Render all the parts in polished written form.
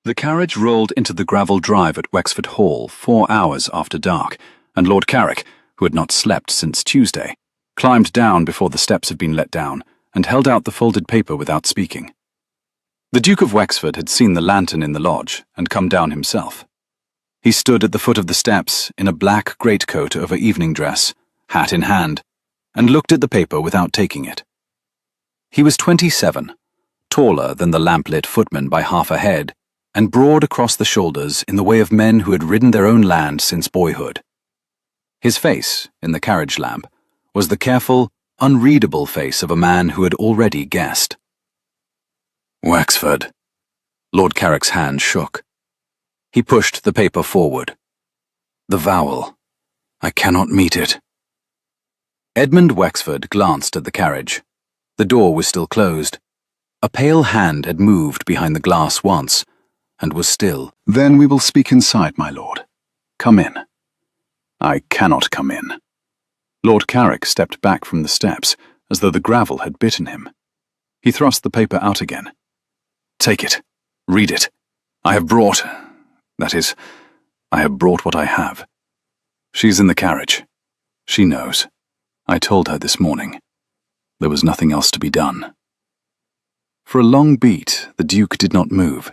The carriage rolled into the gravel drive at Wexford Hall 4 hours after dark, and Lord Carrick, who had not slept since Tuesday, climbed down before the steps had been let down and held out the folded paper without speaking. The Duke of Wexford had seen the lantern in the lodge and come down himself. He stood at the foot of the steps in a black greatcoat over evening dress, hat in hand, and looked at the paper without taking it. He was 27, taller than the lamp-lit footman by half a head, and broad across the shoulders in the way of men who had ridden their own land since boyhood. His face, in the carriage lamp, was the careful, unreadable face of a man who had already guessed. Wexford. Lord Carrick's hand shook. He pushed the paper forward. The vowel. I cannot meet it. Edmund Wexford glanced at the carriage. The door was still closed. A pale hand had moved behind the glass once, and was still. Then we will speak inside, my lord. Come in. I cannot come in. Lord Carrick stepped back from the steps, as though the gravel had bitten him. He thrust the paper out again. Take it. Read it. I have brought what I have. She's in the carriage. She knows. I told her this morning. There was nothing else to be done. For a long beat, the Duke did not move.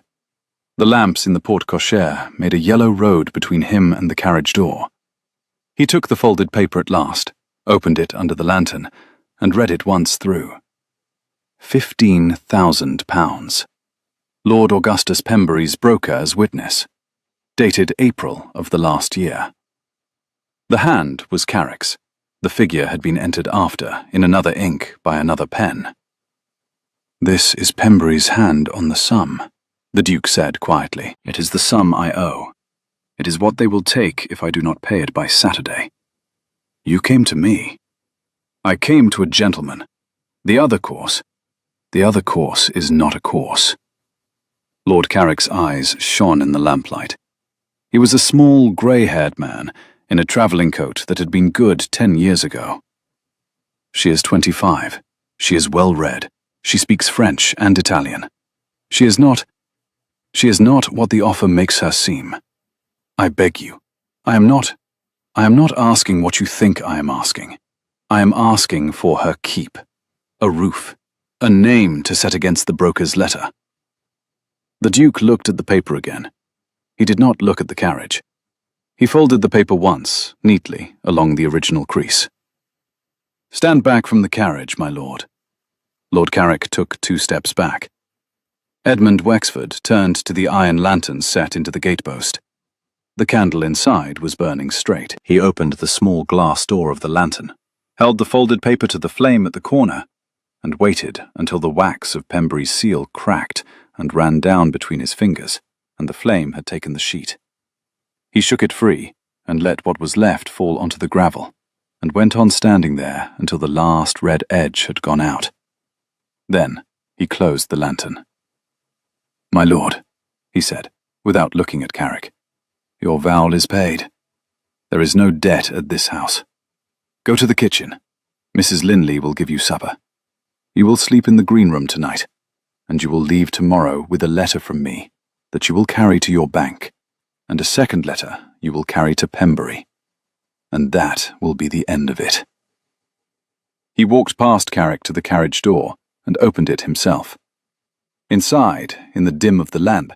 The lamps in the porte-cochere made a yellow road between him and the carriage door. He took the folded paper at last, opened it under the lantern, and read it once through. £15,000. Lord Augustus Pembury's broker as witness. Dated April of the last year. The hand was Carrick's. The figure had been entered after, in another ink, by another pen. This is Pembury's hand on the sum, the Duke said quietly. It is the sum I owe. It is what they will take if I do not pay it by Saturday. You came to me. I came to a gentleman. The other course is not a course. Lord Carrick's eyes shone in the lamplight. He was a small, grey-haired man in a travelling coat that had been good 10 years ago. She is 25. She is well-read. She speaks French and Italian. She is not what the offer makes her seem. I beg you. I am not asking what you think I am asking. I am asking for her keep, a roof, a name to set against the broker's letter. The Duke looked at the paper again. He did not look at the carriage. He folded the paper once, neatly, along the original crease. Stand back from the carriage, my lord. Lord Carrick took 2 steps back. Edmund Wexford turned to the iron lantern set into the gatepost. The candle inside was burning straight. He opened the small glass door of the lantern, held the folded paper to the flame at the corner, and waited until the wax of Pembury's seal cracked and ran down between his fingers, and the flame had taken the sheet. He shook it free and let what was left fall onto the gravel, and went on standing there until the last red edge had gone out. Then he closed the lantern. My lord, he said, without looking at Carrick, your vowel is paid. There is no debt at this house. Go to the kitchen. Mrs. Linley will give you supper. You will sleep in the green room tonight, and you will leave tomorrow with a letter from me that you will carry to your bank, and a second letter you will carry to Pembury. And that will be the end of it. He walked past Carrick to the carriage door and opened it himself. Inside, in the dim of the lamp,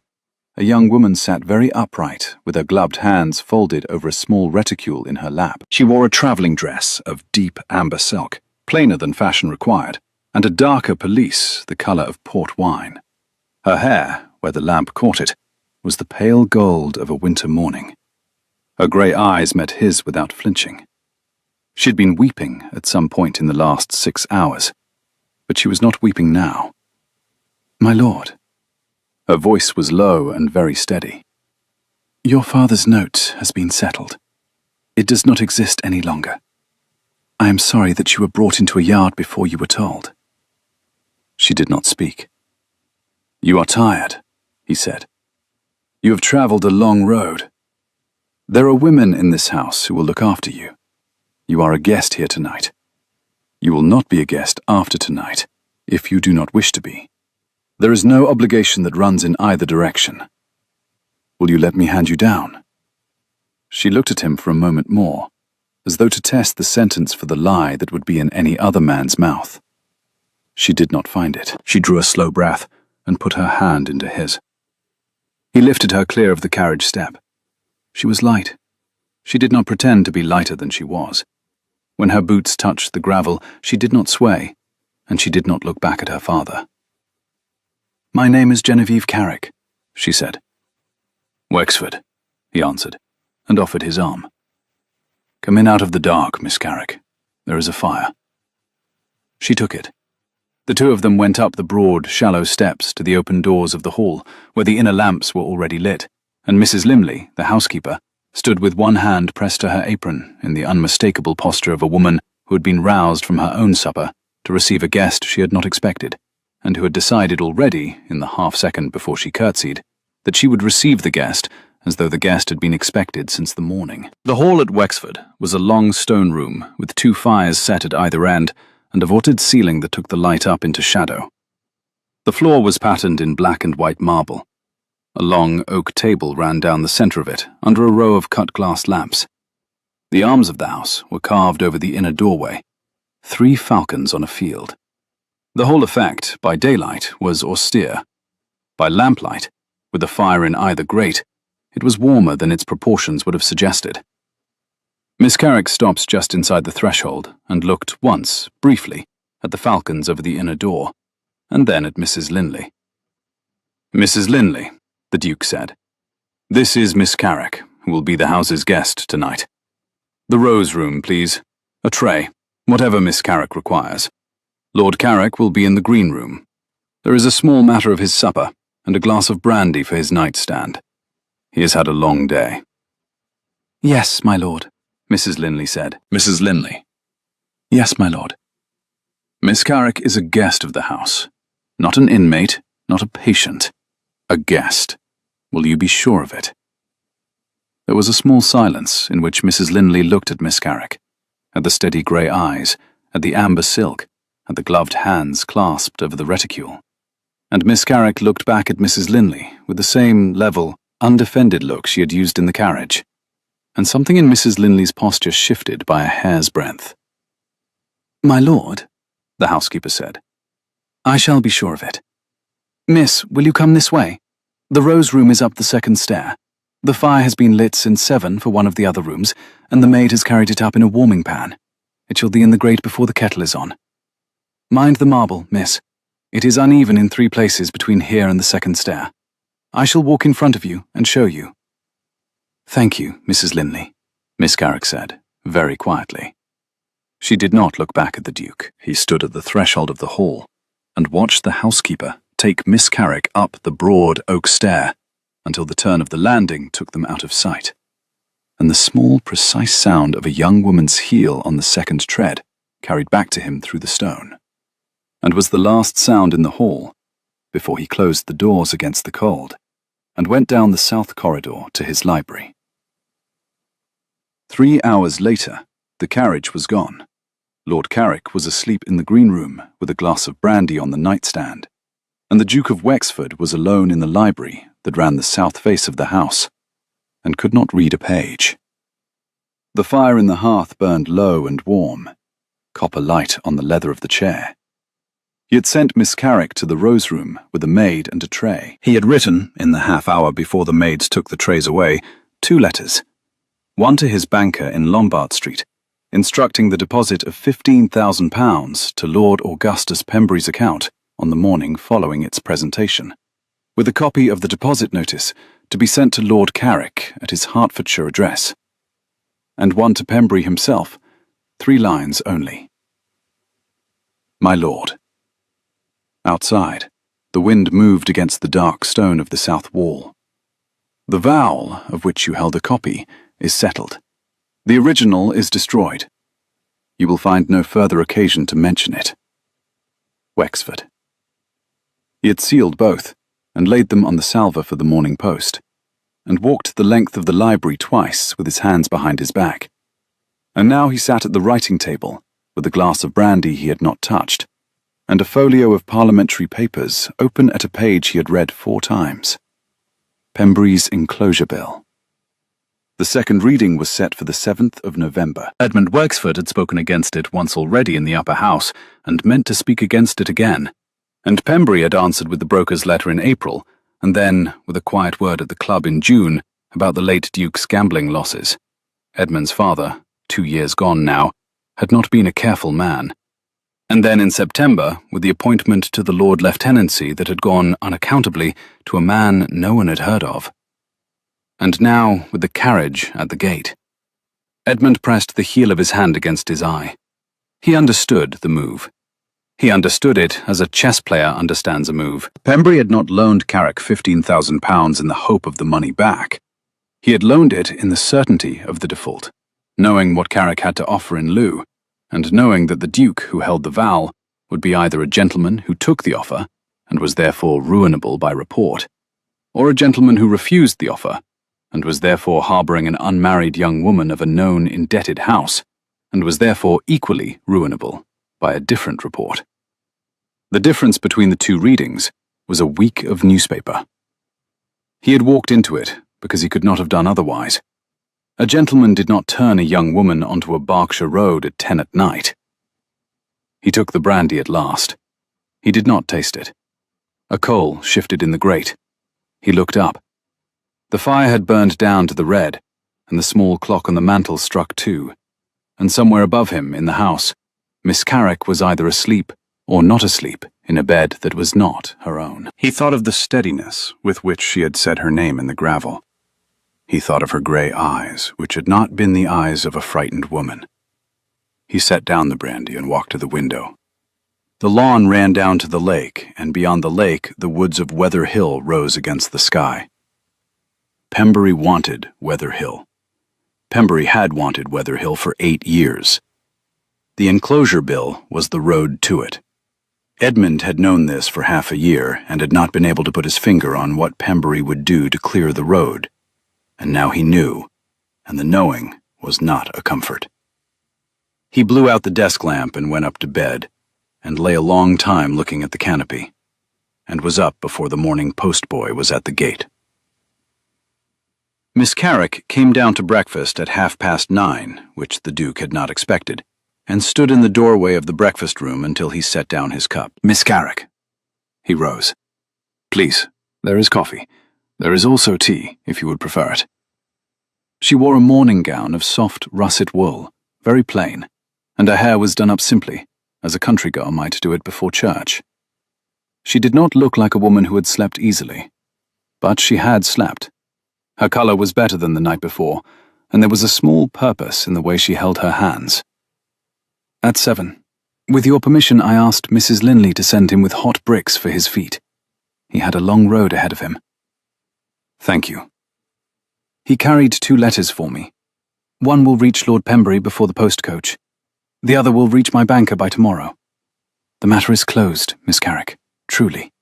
a young woman sat very upright with her gloved hands folded over a small reticule in her lap. She wore a travelling dress of deep amber silk, plainer than fashion required, and a darker pelisse the colour of port wine. Her hair, where the lamp caught it, was the pale gold of a winter morning. Her grey eyes met his without flinching. She had been weeping at some point in the last 6 hours, but she was not weeping now. My lord. Her voice was low and very steady. Your father's note has been settled. It does not exist any longer. I am sorry that you were brought into a yard before you were told. She did not speak. You are tired, he said. You have travelled a long road. There are women in this house who will look after you. You are a guest here tonight. You will not be a guest after tonight, if you do not wish to be. There is no obligation that runs in either direction. Will you let me hand you down?" She looked at him for a moment more, as though to test the sentence for the lie that would be in any other man's mouth. She did not find it. She drew a slow breath and put her hand into his. He lifted her clear of the carriage step. She was light. She did not pretend to be lighter than she was. When her boots touched the gravel, she did not sway, and she did not look back at her father. "My name is Genevieve Carrick," she said. "Wexford," he answered, and offered his arm. "Come in out of the dark, Miss Carrick. There is a fire." She took it. The two of them went up the broad, shallow steps to the open doors of the hall, where the inner lamps were already lit, and Mrs. Limley, the housekeeper, stood with one hand pressed to her apron in the unmistakable posture of a woman who had been roused from her own supper to receive a guest she had not expected, and who had decided already, in the half-second before she curtsied, that she would receive the guest as though the guest had been expected since the morning. The hall at Wexford was a long stone room with 2 fires set at either end and a vaulted ceiling that took the light up into shadow. The floor was patterned in black and white marble. A long oak table ran down the center of it under a row of cut-glass lamps. The arms of the house were carved over the inner doorway, 3 falcons on a field. The whole effect, by daylight, was austere. By lamplight, with a fire in either grate, it was warmer than its proportions would have suggested. Miss Carrick stopped just inside the threshold and looked once, briefly, at the falcons over the inner door, and then at Mrs. Linley. "Mrs. Linley," the Duke said, "this is Miss Carrick, who will be the house's guest tonight. The Rose Room, please. A tray, whatever Miss Carrick requires. Lord Carrick will be in the Green Room. There is a small matter of his supper, and a glass of brandy for his nightstand. He has had a long day." "Yes, my lord," Mrs. Linley said. "Mrs. Linley." "Yes, my lord." "Miss Carrick is a guest of the house. Not an inmate, not a patient. A guest. Will you be sure of it?" There was a small silence in which Mrs. Linley looked at Miss Carrick, at the steady grey eyes, at the amber silk, at the gloved hands clasped over the reticule. And Miss Carrick looked back at Mrs. Linley with the same level, undefended look she had used in the carriage, and something in Mrs. Linley's posture shifted by a hair's breadth. "My lord," the housekeeper said, "I shall be sure of it. Miss, will you come this way? The Rose Room is up the 2nd stair. The fire has been lit since 7 for one of the other rooms, and the maid has carried it up in a warming pan. It shall be in the grate before the kettle is on. Mind the marble, miss. It is uneven in 3 places between here and the 2nd stair. I shall walk in front of you and show you." "Thank you, Mrs. Linley," Miss Carrick said, very quietly. She did not look back at the Duke. He stood at the threshold of the hall and watched the housekeeper take Miss Carrick up the broad oak stair until the turn of the landing took them out of sight, and the small, precise sound of a young woman's heel on the 2nd tread carried back to him through the stone, and was the last sound in the hall before he closed the doors against the cold and went down the south corridor to his library. 3 hours later, the carriage was gone. Lord Carrick was asleep in the green room with a glass of brandy on the nightstand, and the Duke of Wexford was alone in the library that ran the south face of the house, and could not read a page. The fire in the hearth burned low and warm, copper light on the leather of the chair. He had sent Miss Carrick to the Rose Room with a maid and a tray. He had written, in the half-hour before the maids took the trays away, 2 letters. One to his banker in Lombard Street, instructing the deposit of £15,000 to Lord Augustus Pembury's account on the morning following its presentation, with a copy of the deposit notice to be sent to Lord Carrick at his Hertfordshire address, and one to Pembury himself, 3 lines only. "My lord." Outside, the wind moved against the dark stone of the south wall. "The vowel, of which you held a copy, is settled. The original is destroyed. You will find no further occasion to mention it. Wexford." He had sealed both, and laid them on the salver for the morning post, and walked the length of the library twice with his hands behind his back. And now he sat at the writing table, with a glass of brandy he had not touched, and a folio of parliamentary papers open at a page he had read 4 times. Pembury's enclosure bill. The second reading was set for the 7th of November. Edmund Wexford had spoken against it once already in the upper house, and meant to speak against it again. And Pembury had answered with the broker's letter in April, and then with a quiet word at the club in June about the late Duke's gambling losses. Edmund's father, 2 years gone now, had not been a careful man. And then in September, with the appointment to the Lord Lieutenancy that had gone unaccountably to a man no one had heard of. And now, with the carriage at the gate. Edmund pressed the heel of his hand against his eye. He understood the move. He understood it as a chess player understands a move. Pembury had not loaned Carrick £15,000 in the hope of the money back. He had loaned it in the certainty of the default, knowing what Carrick had to offer in lieu, and knowing that the Duke who held the vow would be either a gentleman who took the offer and was therefore ruinable by report, or a gentleman who refused the offer and was therefore harbouring an unmarried young woman of a known indebted house, and was therefore equally ruinable by a different report. The difference between the two readings was a week of newspaper. He had walked into it because he could not have done otherwise. A gentleman did not turn a young woman onto a Berkshire road at 10 at night. He took the brandy at last. He did not taste it. A coal shifted in the grate. He looked up. The fire had burned down to the red, and the small clock on the mantel struck 2, and somewhere above him in the house, Miss Carrick was either asleep or not asleep in a bed that was not her own. He thought of the steadiness with which she had said her name in the gravel. He thought of her grey eyes, which had not been the eyes of a frightened woman. He set down the brandy and walked to the window. The lawn ran down to the lake, and beyond the lake the woods of Weather Hill rose against the sky. Pembury wanted Weather Hill. Pembury had wanted Weather Hill for 8 years. The enclosure bill was the road to it. Edmund had known this for half a year and had not been able to put his finger on what Pembury would do to clear the road. And now he knew, and the knowing was not a comfort. He blew out the desk lamp and went up to bed, and lay a long time looking at the canopy, and was up before the morning postboy was at the gate. Miss Carrick came down to breakfast at 9:30, which the Duke had not expected, and stood in the doorway of the breakfast room until he set down his cup. Miss Carrick. He rose. Please, there is coffee. There is also tea, if you would prefer it. She wore a morning gown of soft russet wool, very plain, and her hair was done up simply, as a country girl might do it before church. She did not look like a woman who had slept easily, but she had slept. Her colour was better than the night before, and there was a small purpose in the way she held her hands. At 7, with your permission, I asked Mrs. Linley to send him with hot bricks for his feet. He had a long road ahead of him. Thank you. He carried 2 letters for me. One will reach Lord Pembury before the post-coach. The other will reach my banker by tomorrow. The matter is closed, Miss Carrick, truly.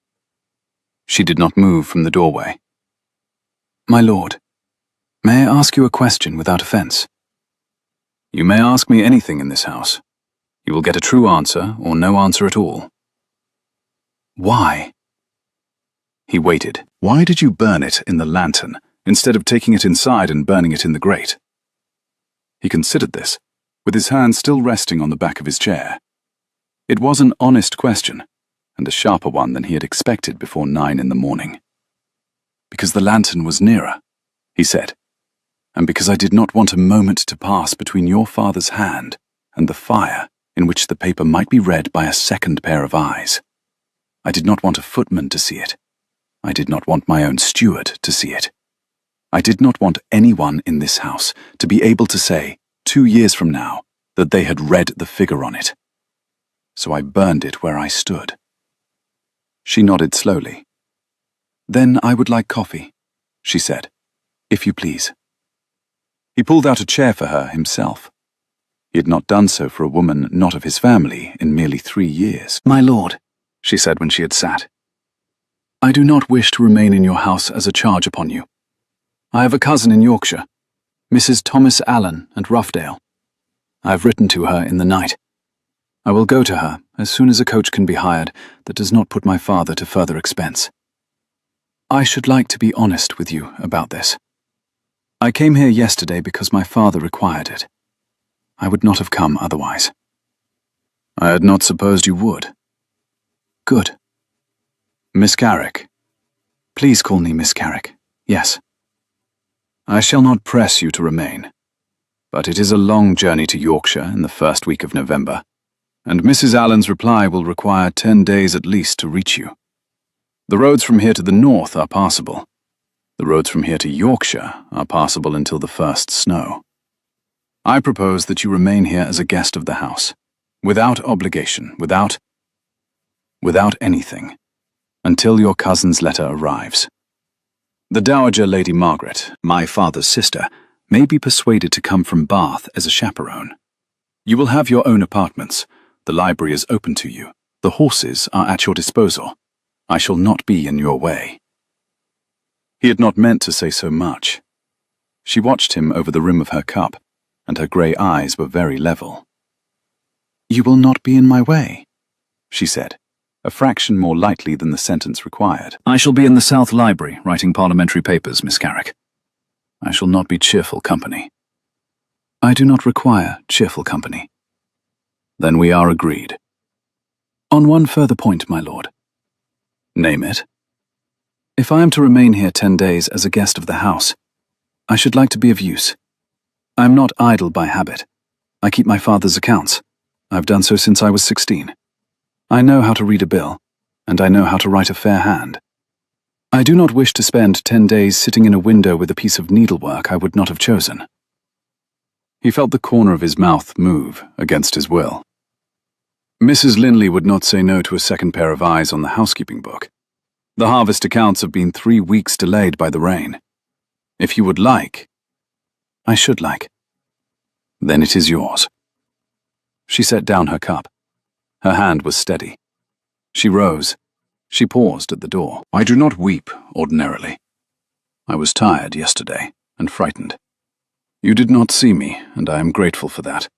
She did not move from the doorway. My lord, may I ask you a question without offence? You may ask me anything in this house. You will get a true answer or no answer at all. Why? He waited. Why did you burn it in the lantern, instead of taking it inside and burning it in the grate? He considered this, with his hand still resting on the back of his chair. It was an honest question, and a sharper one than he had expected before 9 in the morning. Because the lantern was nearer, he said, and because I did not want a moment to pass between your father's hand and the fire in which the paper might be read by a second pair of eyes. I did not want a footman to see it. I did not want my own steward to see it. I did not want anyone in this house to be able to say, 2 years from now, that they had read the figure on it. So I burned it where I stood. She nodded slowly. Then I would like coffee, she said, if you please. He pulled out a chair for her himself. He had not done so for a woman not of his family in merely 3 years. My lord, she said when she had sat, I do not wish to remain in your house as a charge upon you. I have a cousin in Yorkshire, Mrs. Thomas Allen at Roughedale. I have written to her in the night. I will go to her as soon as a coach can be hired that does not put my father to further expense. I should like to be honest with you about this. I came here yesterday because my father required it. I would not have come otherwise. I had not supposed you would. Good. Miss Carrick. Please call me Miss Carrick. Yes. I shall not press you to remain, but it is a long journey to Yorkshire in the first week of November, and Mrs. Allen's reply will require 10 days at least to reach you. The roads from here to the north are passable. The roads from here to Yorkshire are passable until the first snow. I propose that you remain here as a guest of the house, without obligation, without anything, until your cousin's letter arrives. The Dowager Lady Margaret, my father's sister, may be persuaded to come from Bath as a chaperone. You will have your own apartments. The library is open to you. The horses are at your disposal. I shall not be in your way. He had not meant to say so much. She watched him over the rim of her cup, and her grey eyes were very level. "You will not be in my way," she said, a fraction more lightly than the sentence required. "I shall be in the South Library, writing parliamentary papers, Miss Carrick. I shall not be cheerful company." "I do not require cheerful company." "Then we are agreed." "On one further point, my lord." "Name it." "If I am to remain here 10 days as a guest of the house, I should like to be of use. I am not idle by habit. I keep my father's accounts. I've done so since I was 16. I know how to read a bill, and I know how to write a fair hand. I do not wish to spend 10 days sitting in a window with a piece of needlework I would not have chosen." He felt the corner of his mouth move against his will. Mrs. Linley would not say no to a second pair of eyes on the housekeeping book. The harvest accounts have been 3 weeks delayed by the rain. If you would like— "I should like." "Then it is yours." She set down her cup. Her hand was steady. She rose. She paused at the door. "I do not weep ordinarily. I was tired yesterday and frightened. You did not see me, and I am grateful for that.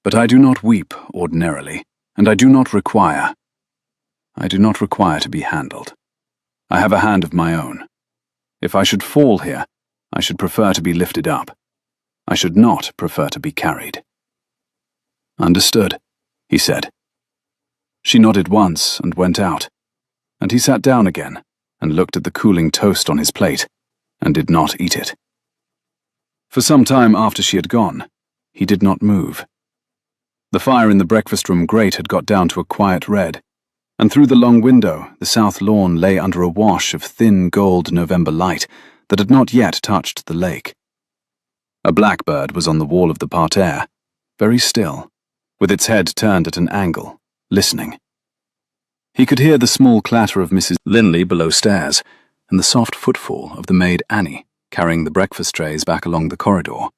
But I do not weep ordinarily, and I do not require to be handled. I have a hand of my own. If I should fall here, I should prefer to be lifted up. I should not prefer to be carried." "Understood," he said. She nodded once and went out, and he sat down again and looked at the cooling toast on his plate and did not eat it. For some time after she had gone, he did not move. The fire in the breakfast-room grate had got down to a quiet red, and through the long window the south lawn lay under a wash of thin gold November light that had not yet touched the lake. A blackbird was on the wall of the parterre, very still, with its head turned at an angle, listening. He could hear the small clatter of Mrs. Linley below stairs, and the soft footfall of the maid Annie carrying the breakfast trays back along the corridor,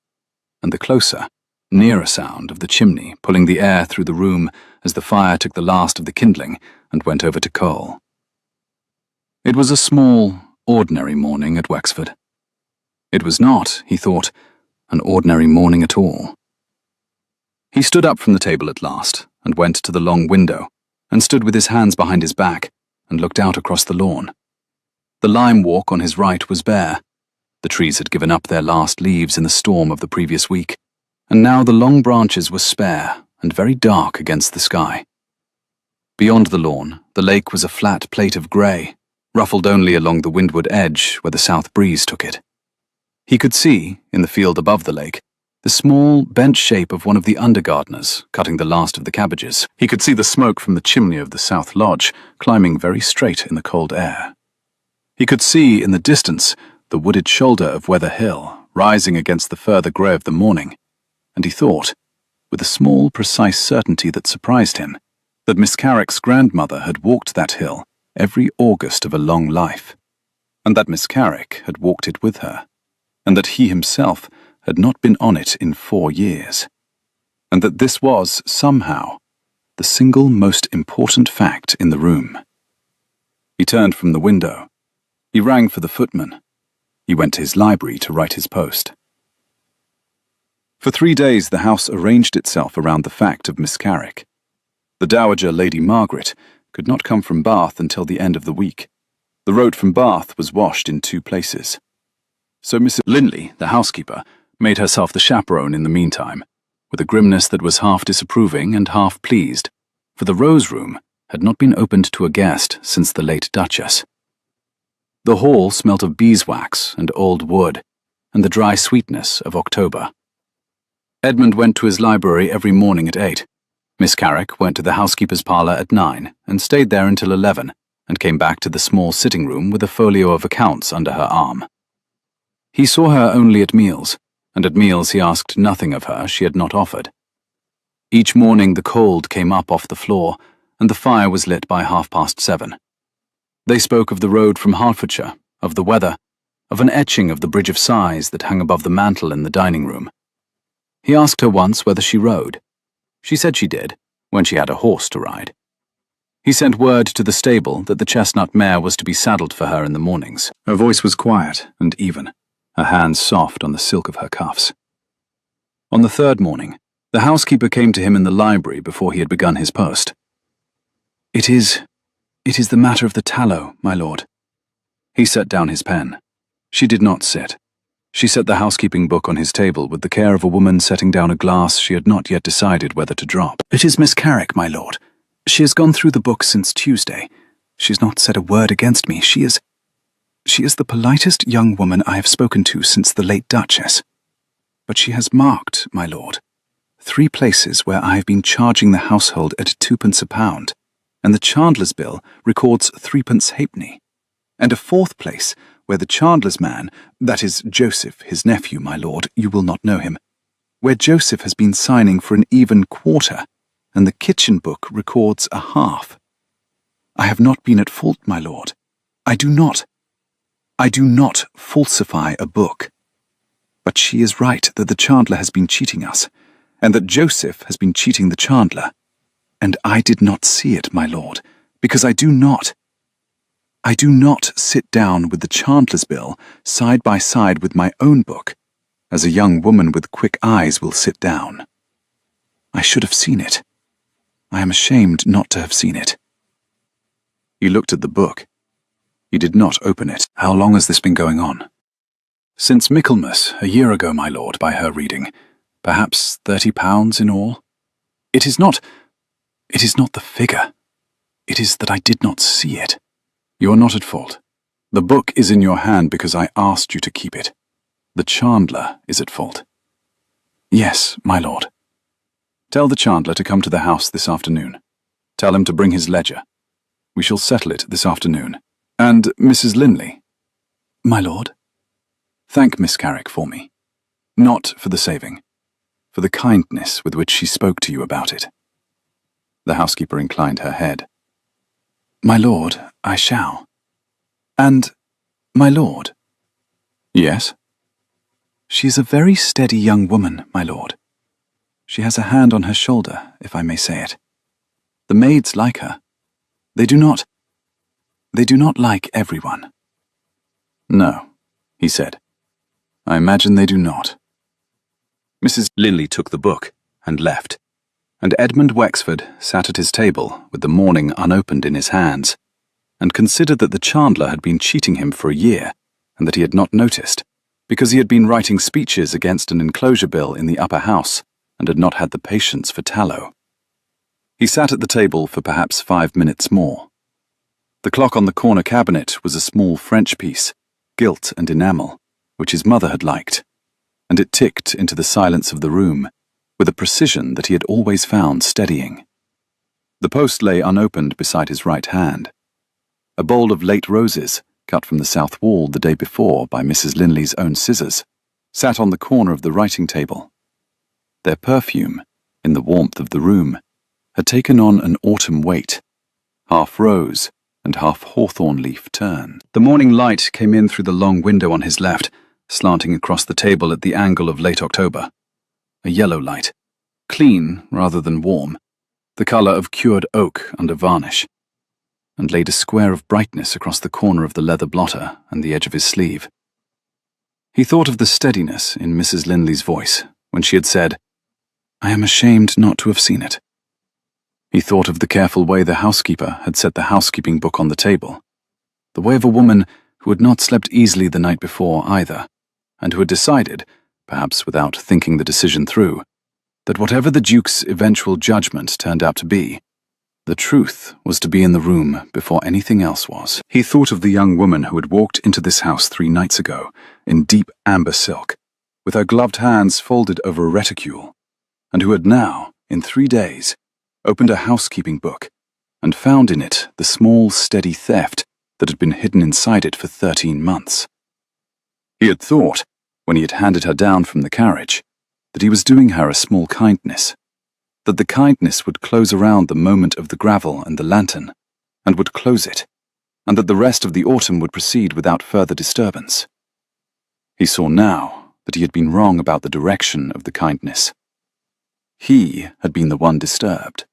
and the closer, nearer sound of the chimney pulling the air through the room as the fire took the last of the kindling and went over to coal. It was a small, ordinary morning at Wexford. It was not, he thought, an ordinary morning at all. He stood up from the table at last and went to the long window and stood with his hands behind his back and looked out across the lawn. The lime walk on his right was bare. The trees had given up their last leaves in the storm of the previous week, and now the long branches were spare and very dark against the sky. Beyond the lawn, the lake was a flat plate of grey, ruffled only along the windward edge where the south breeze took it. He could see, in the field above the lake, the small, bent shape of one of the undergardeners cutting the last of the cabbages. He could see the smoke from the chimney of the south lodge climbing very straight in the cold air. He could see, in the distance, the wooded shoulder of Weather Hill rising against the further grey of the morning, and he thought, with a small, precise certainty that surprised him, that Miss Carrick's grandmother had walked that hill every August of a long life, and that Miss Carrick had walked it with her, and that he himself had not been on it in 4 years, and that this was, somehow, the single most important fact in the room. He turned from the window. He rang for the footman. He went to his library to write his post. For 3 days the house arranged itself around the fact of Miss Carrick. The Dowager Lady Margaret could not come from Bath until the end of the week. The road from Bath was washed in 2 places. So Mrs. Linley, the housekeeper, made herself the chaperone in the meantime, with a grimness that was half disapproving and half pleased, for the Rose Room had not been opened to a guest since the late Duchess. The hall smelt of beeswax and old wood, and the dry sweetness of October. Edmund went to his library every morning at 8. Miss Carrick went to the housekeeper's parlour at 9 and stayed there until 11, and came back to the small sitting room with a folio of accounts under her arm. He saw her only at meals, and at meals he asked nothing of her she had not offered. Each morning the cold came up off the floor, and the fire was lit by 7:30. They spoke of the road from Hertfordshire, of the weather, of an etching of the Bridge of Sighs that hung above the mantel in the dining room. He asked her once whether she rode. She said she did, when she had a horse to ride. He sent word to the stable that the chestnut mare was to be saddled for her in the mornings. Her voice was quiet and even, her hands soft on the silk of her cuffs. On the 3rd morning, the housekeeper came to him in the library before he had begun his post. It is the matter of the tallow, my lord." He set down his pen. She did not sit. She set the housekeeping book on his table with the care of a woman setting down a glass she had not yet decided whether to drop. "It is Miss Carrick, my lord. She has gone through the book since Tuesday. She has not said a word against me. She is the politest young woman I have spoken to since the late Duchess. But she has marked, my lord, 3 places where I have been charging the household at 2 pence a pound, and the chandler's bill records 3 pence halfpenny, and a 4th place where the chandler's man, that is Joseph, his nephew, my lord, you will not know him, where Joseph has been signing for an even quarter, and the kitchen book records a half. I have not been at fault, my lord. I do not falsify a book. But she is right that the chandler has been cheating us, and that Joseph has been cheating the chandler. And I did not see it, my lord, because I do not sit down with the chandler's bill side by side with my own book, as a young woman with quick eyes will sit down. I should have seen it. I am ashamed not to have seen it." He looked at the book. He did not open it. "How long has this been going on?" "Since Michaelmas, a year ago, my lord, by her reading. Perhaps £30 in all. It is not the figure. It is that I did not see it." "You are not at fault. The book is in your hand because I asked you to keep it. The chandler is at fault." "Yes, my lord." "Tell the chandler to come to the house this afternoon. Tell him to bring his ledger. We shall settle it this afternoon. And Mrs. Linley." "My lord?" "Thank Miss Carrick for me. Not for the saving, for the kindness with which she spoke to you about it." The housekeeper inclined her head. "My lord, I shall. And, my lord." "Yes?" "She is a very steady young woman, my lord. She has a hand on her shoulder, if I may say it. The maids like her. They do not like everyone." "No," he said. "I imagine they do not." Mrs. Linley took the book and left, and Edmund Wexford sat at his table with the morning unopened in his hands, and considered that the chandler had been cheating him for a year, and that he had not noticed, because he had been writing speeches against an enclosure bill in the upper house, and had not had the patience for tallow. He sat at the table for perhaps 5 minutes more. The clock on the corner cabinet was a small French piece, gilt and enamel, which his mother had liked, and it ticked into the silence of the room with a precision that he had always found steadying. The post lay unopened beside his right hand. A bowl of late roses, cut from the south wall the day before by Mrs. Linley's own scissors, sat on the corner of the writing table. Their perfume, in the warmth of the room, had taken on an autumn weight, half rose and half hawthorn leaf turned. The morning light came in through the long window on his left, slanting across the table at the angle of late October. A yellow light, clean rather than warm, the colour of cured oak under varnish, and laid a square of brightness across the corner of the leather blotter and the edge of his sleeve. He thought of the steadiness in Mrs. Linley's voice when she had said, "I am ashamed not to have seen it." He thought of the careful way the housekeeper had set the housekeeping book on the table, the the way of a woman who had not slept easily the night before either, and who had decided, perhaps without thinking the decision through, that whatever the Duke's eventual judgment turned out to be, the truth was to be in the room before anything else was. He thought of the young woman who had walked into this house 3 nights ago in deep amber silk, with her gloved hands folded over a reticule, and who had now, in 3 days, opened a housekeeping book and found in it the small, steady theft that had been hidden inside it for 13 months. He had thought, when he had handed her down from the carriage, that he was doing her a small kindness, that the kindness would close around the moment of the gravel and the lantern, and would close it, and that the rest of the autumn would proceed without further disturbance. He saw now that he had been wrong about the direction of the kindness. He had been the one disturbed.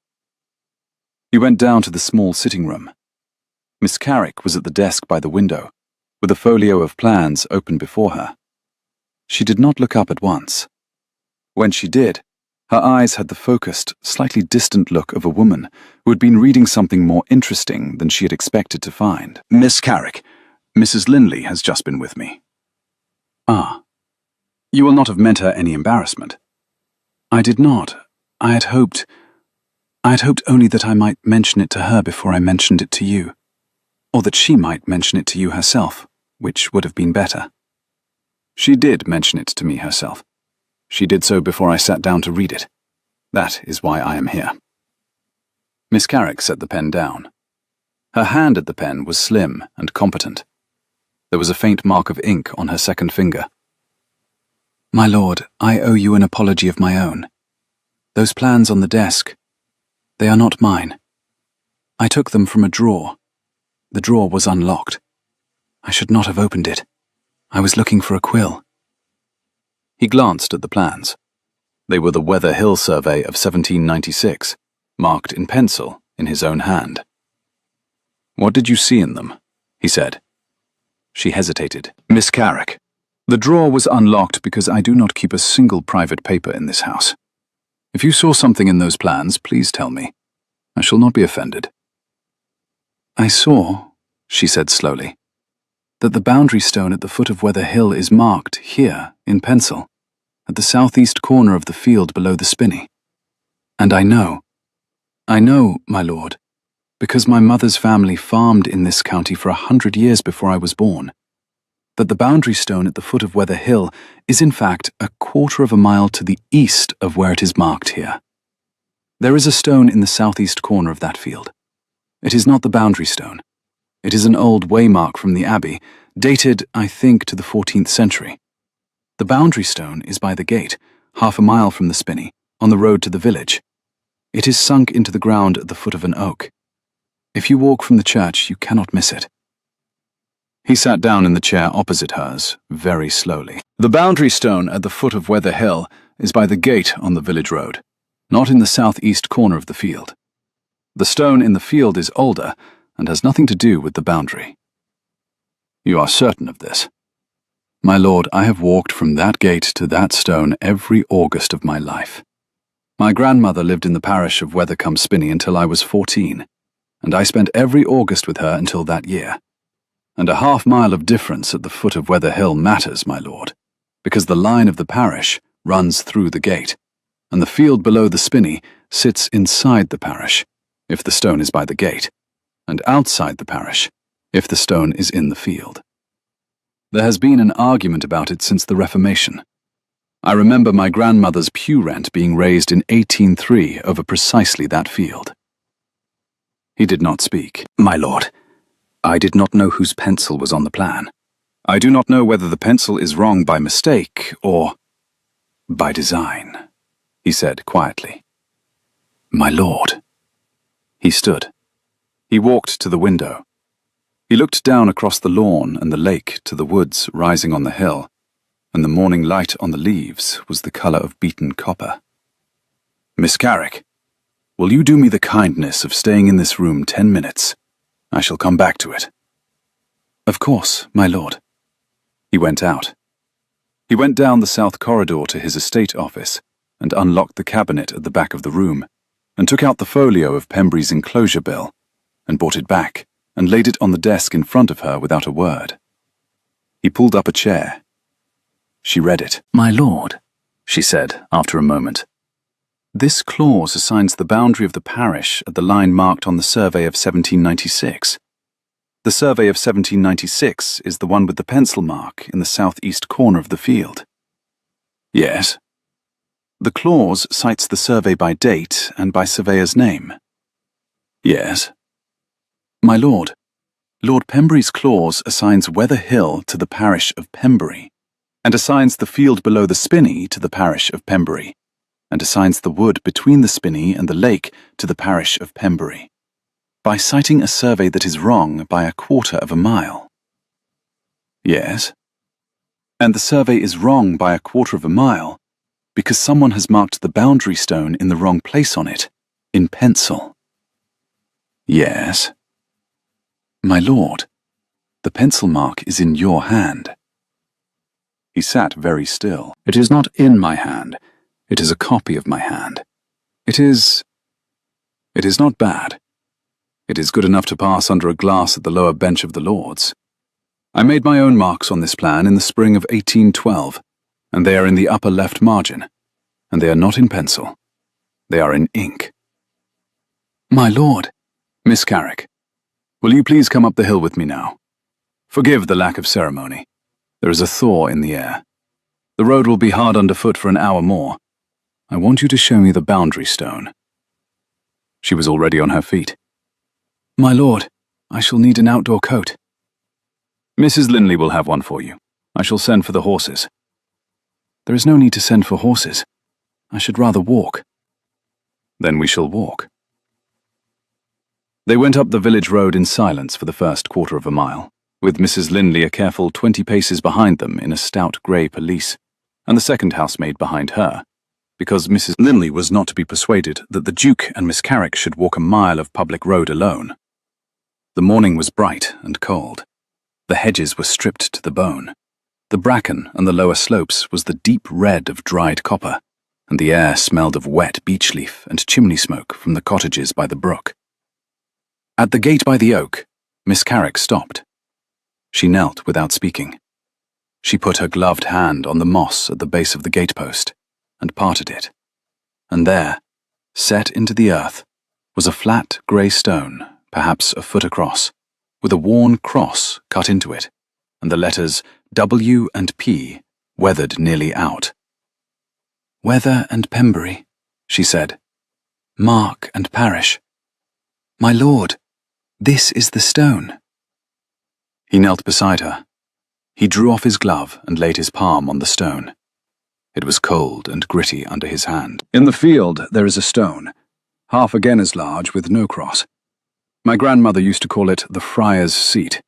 He went down to the small sitting room. Miss Carrick was at the desk by the window, with a folio of plans open before her. She did not look up at once. When she did, her eyes had the focused, slightly distant look of a woman who had been reading something more interesting than she had expected to find. "Miss Carrick, Mrs. Linley has just been with me." "Ah. You will not have meant her any embarrassment." "I did not. I had hoped only that I might mention it to her before I mentioned it to you, or that she might mention it to you herself, which would have been better." "She did mention it to me herself. She did so before I sat down to read it. That is why I am here." Miss Carrick set the pen down. Her hand at the pen was slim and competent. There was a faint mark of ink on her second finger. "My lord, I owe you an apology of my own. Those plans on the desk, they are not mine. I took them from a drawer. The drawer was unlocked. I should not have opened it. I was looking for a quill." He glanced at the plans. They were the Weather Hill survey of 1796, marked in pencil in his own hand. "What did you see in them?" he said. She hesitated. "Miss Carrick, the drawer was unlocked because I do not keep a single private paper in this house. If you saw something in those plans, please tell me. I shall not be offended." "I saw," she said slowly, "that the boundary stone at the foot of Weather Hill is marked here in pencil, at the southeast corner of the field below the spinney. And I know, my lord, because my mother's family farmed in this county for 100 years before I was born, that the boundary stone at the foot of Weather Hill is in fact a 1/4 of a mile to the east of where it is marked here. There is a stone in the southeast corner of that field. It is not the boundary stone. It is an old waymark from the abbey, dated, I think, to the 14th century. The boundary stone is by the gate, 1/2 a mile from the spinney, on the road to the village. It is sunk into the ground at the foot of an oak. If you walk from the church, you cannot miss it." He sat down in the chair opposite hers, very slowly. "The boundary stone at the foot of Weather Hill is by the gate on the village road, not in the southeast corner of the field. The stone in the field is older and has nothing to do with the boundary." "You are certain of this?" "My lord, I have walked from that gate to that stone every August of my life. My grandmother lived in the parish of Wethercombe-Spinney until I was 14, and I spent every August with her until that year. And a 1/2 mile of difference at the foot of Weather Hill matters, my lord, because the line of the parish runs through the gate, and the field below the spinney sits inside the parish, if the stone is by the gate, and outside the parish, if the stone is in the field. There has been an argument about it since the Reformation. I remember my grandmother's pew rent being raised in 1803 over precisely that field." He did not speak. "My lord, I did not know whose pencil was on the plan. I do not know whether the pencil is wrong by mistake or by design," he said quietly. "My lord." He stood. He walked to the window. He looked down across the lawn and the lake to the woods rising on the hill, and the morning light on the leaves was the colour of beaten copper. "Miss Carrick, will you do me the kindness of staying in this room 10 minutes? I shall come back to it." "Of course, my lord." He went out. He went down the south corridor to his estate office and unlocked the cabinet at the back of the room, and took out the folio of Pembury's enclosure bill, and brought it back and laid it on the desk in front of her without a word. He pulled up a chair. She read it. "My lord," she said after a moment. "This clause assigns the boundary of the parish at the line marked on the survey of 1796. The survey of 1796 is the one with the pencil mark in the southeast corner of the field." "Yes." "The clause cites the survey by date and by surveyor's name." "Yes." "My lord, Lord Pembury's clause assigns Weather Hill to the parish of Pembury, and assigns the field below the spinney to the parish of Pembury, and assigns the wood between the spinney and the lake to the parish of Pembury, by citing a survey that is wrong by 1/4 of a mile." "Yes." "And the survey is wrong by 1/4 of a mile because someone has marked the boundary stone in the wrong place on it, in pencil." "Yes." "My lord, the pencil mark is in your hand." He sat very still. "It is not in my hand. It is a copy of my hand. It is not bad. It is good enough to pass under a glass at the lower bench of the Lords. I made my own marks on this plan in the spring of 1812, and they are in the upper left margin, and they are not in pencil. They are in ink." "My lord." "Miss Carrick, will you please come up the hill with me now? Forgive the lack of ceremony. There is a thaw in the air. The road will be hard underfoot for an hour more. I want you to show me the boundary stone." She was already on her feet. "My lord, I shall need an outdoor coat." "Mrs. Linley will have one for you. I shall send for the horses." "There is no need to send for horses. I should rather walk." "Then we shall walk." They went up the village road in silence for the first 1/4 of a mile, with Mrs. Linley a careful 20 paces behind them in a stout grey pelisse, and the second housemaid behind her, because Mrs. Linley was not to be persuaded that the Duke and Miss Carrick should walk a mile of public road alone. The morning was bright and cold. The hedges were stripped to the bone. The bracken on the lower slopes was the deep red of dried copper, and the air smelled of wet beech leaf and chimney smoke from the cottages by the brook. At the gate by the oak, Miss Carrick stopped. She knelt without speaking. She put her gloved hand on the moss at the base of the gatepost and parted it, and there, set into the earth, was a flat grey stone, perhaps a foot across, with a worn cross cut into it, and the letters W and P weathered nearly out. "Weather and Pembury," she said. "Mark and parish. My lord, this is the stone." He knelt beside her. He drew off his glove and laid his palm on the stone. It was cold and gritty under his hand. "In the field there is a stone, half again as large with no cross. My grandmother used to call it the friar's seat.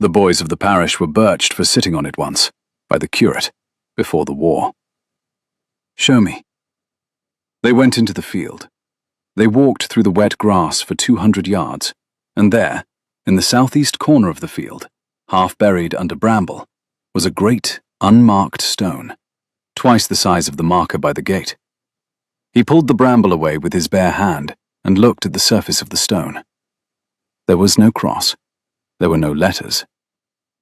The boys of the parish were birched for sitting on it once, by the curate, before the war." "Show me." They went into the field. They walked through the wet grass for 200 yards, and there, in the southeast corner of the field, half buried under bramble, was a great, unmarked stone, twice the size of the marker by the gate. He pulled the bramble away with his bare hand and looked at the surface of the stone. There was no cross. There were no letters.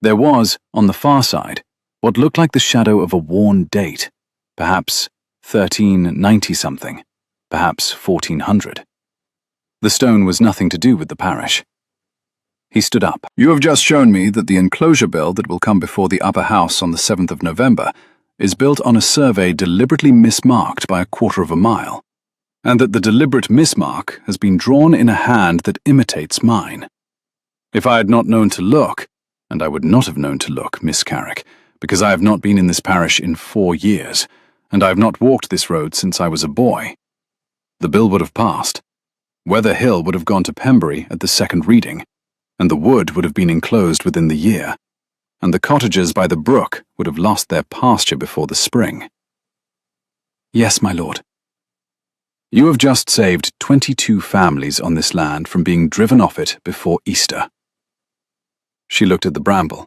There was, on the far side, what looked like the shadow of a worn date, perhaps 1390-something, perhaps 1400. The stone was nothing to do with the parish. He stood up. "You have just shown me that the enclosure bill that will come before the upper house on the 7th of November is built on a survey deliberately mismarked by 1/4 of a mile, and that the deliberate mismark has been drawn in a hand that imitates mine. If I had not known to look, and I would not have known to look, Miss Carrick, because I have not been in this parish in 4 years, and I have not walked this road since I was a boy, the bill would have passed. Weather Hill would have gone to Pembury at the second reading, and the wood would have been enclosed within the year, and the cottages by the brook would have lost their pasture before the spring." "Yes, my lord." "You have just saved 22 families on this land from being driven off it before Easter." She looked at the bramble.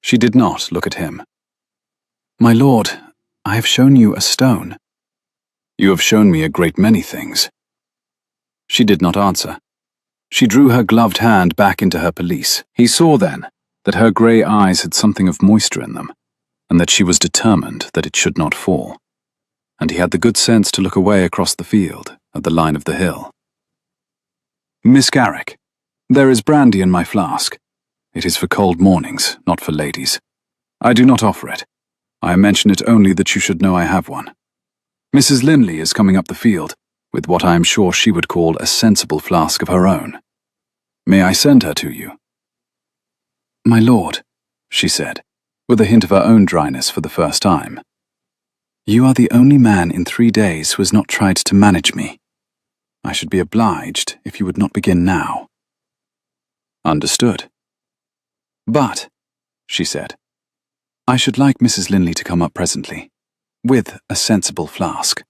She did not look at him. "My lord, I have shown you a stone." "You have shown me a great many things." She did not answer. She drew her gloved hand back into her pelisse. He saw then that her grey eyes had something of moisture in them, and that she was determined that it should not fall. And he had the good sense to look away across the field, at the line of the hill. "Miss Garrick, there is brandy in my flask. It is for cold mornings, not for ladies. I do not offer it. I mention it only that you should know I have one. Mrs. Linley is coming up the field, with what I am sure she would call a sensible flask of her own. May I send her to you?" "My lord," she said, with a hint of her own dryness for the first time, "you are the only man in 3 days who has not tried to manage me. I should be obliged if you would not begin now." "Understood." "But," she said, "I should like Mrs. Linley to come up presently, with a sensible flask."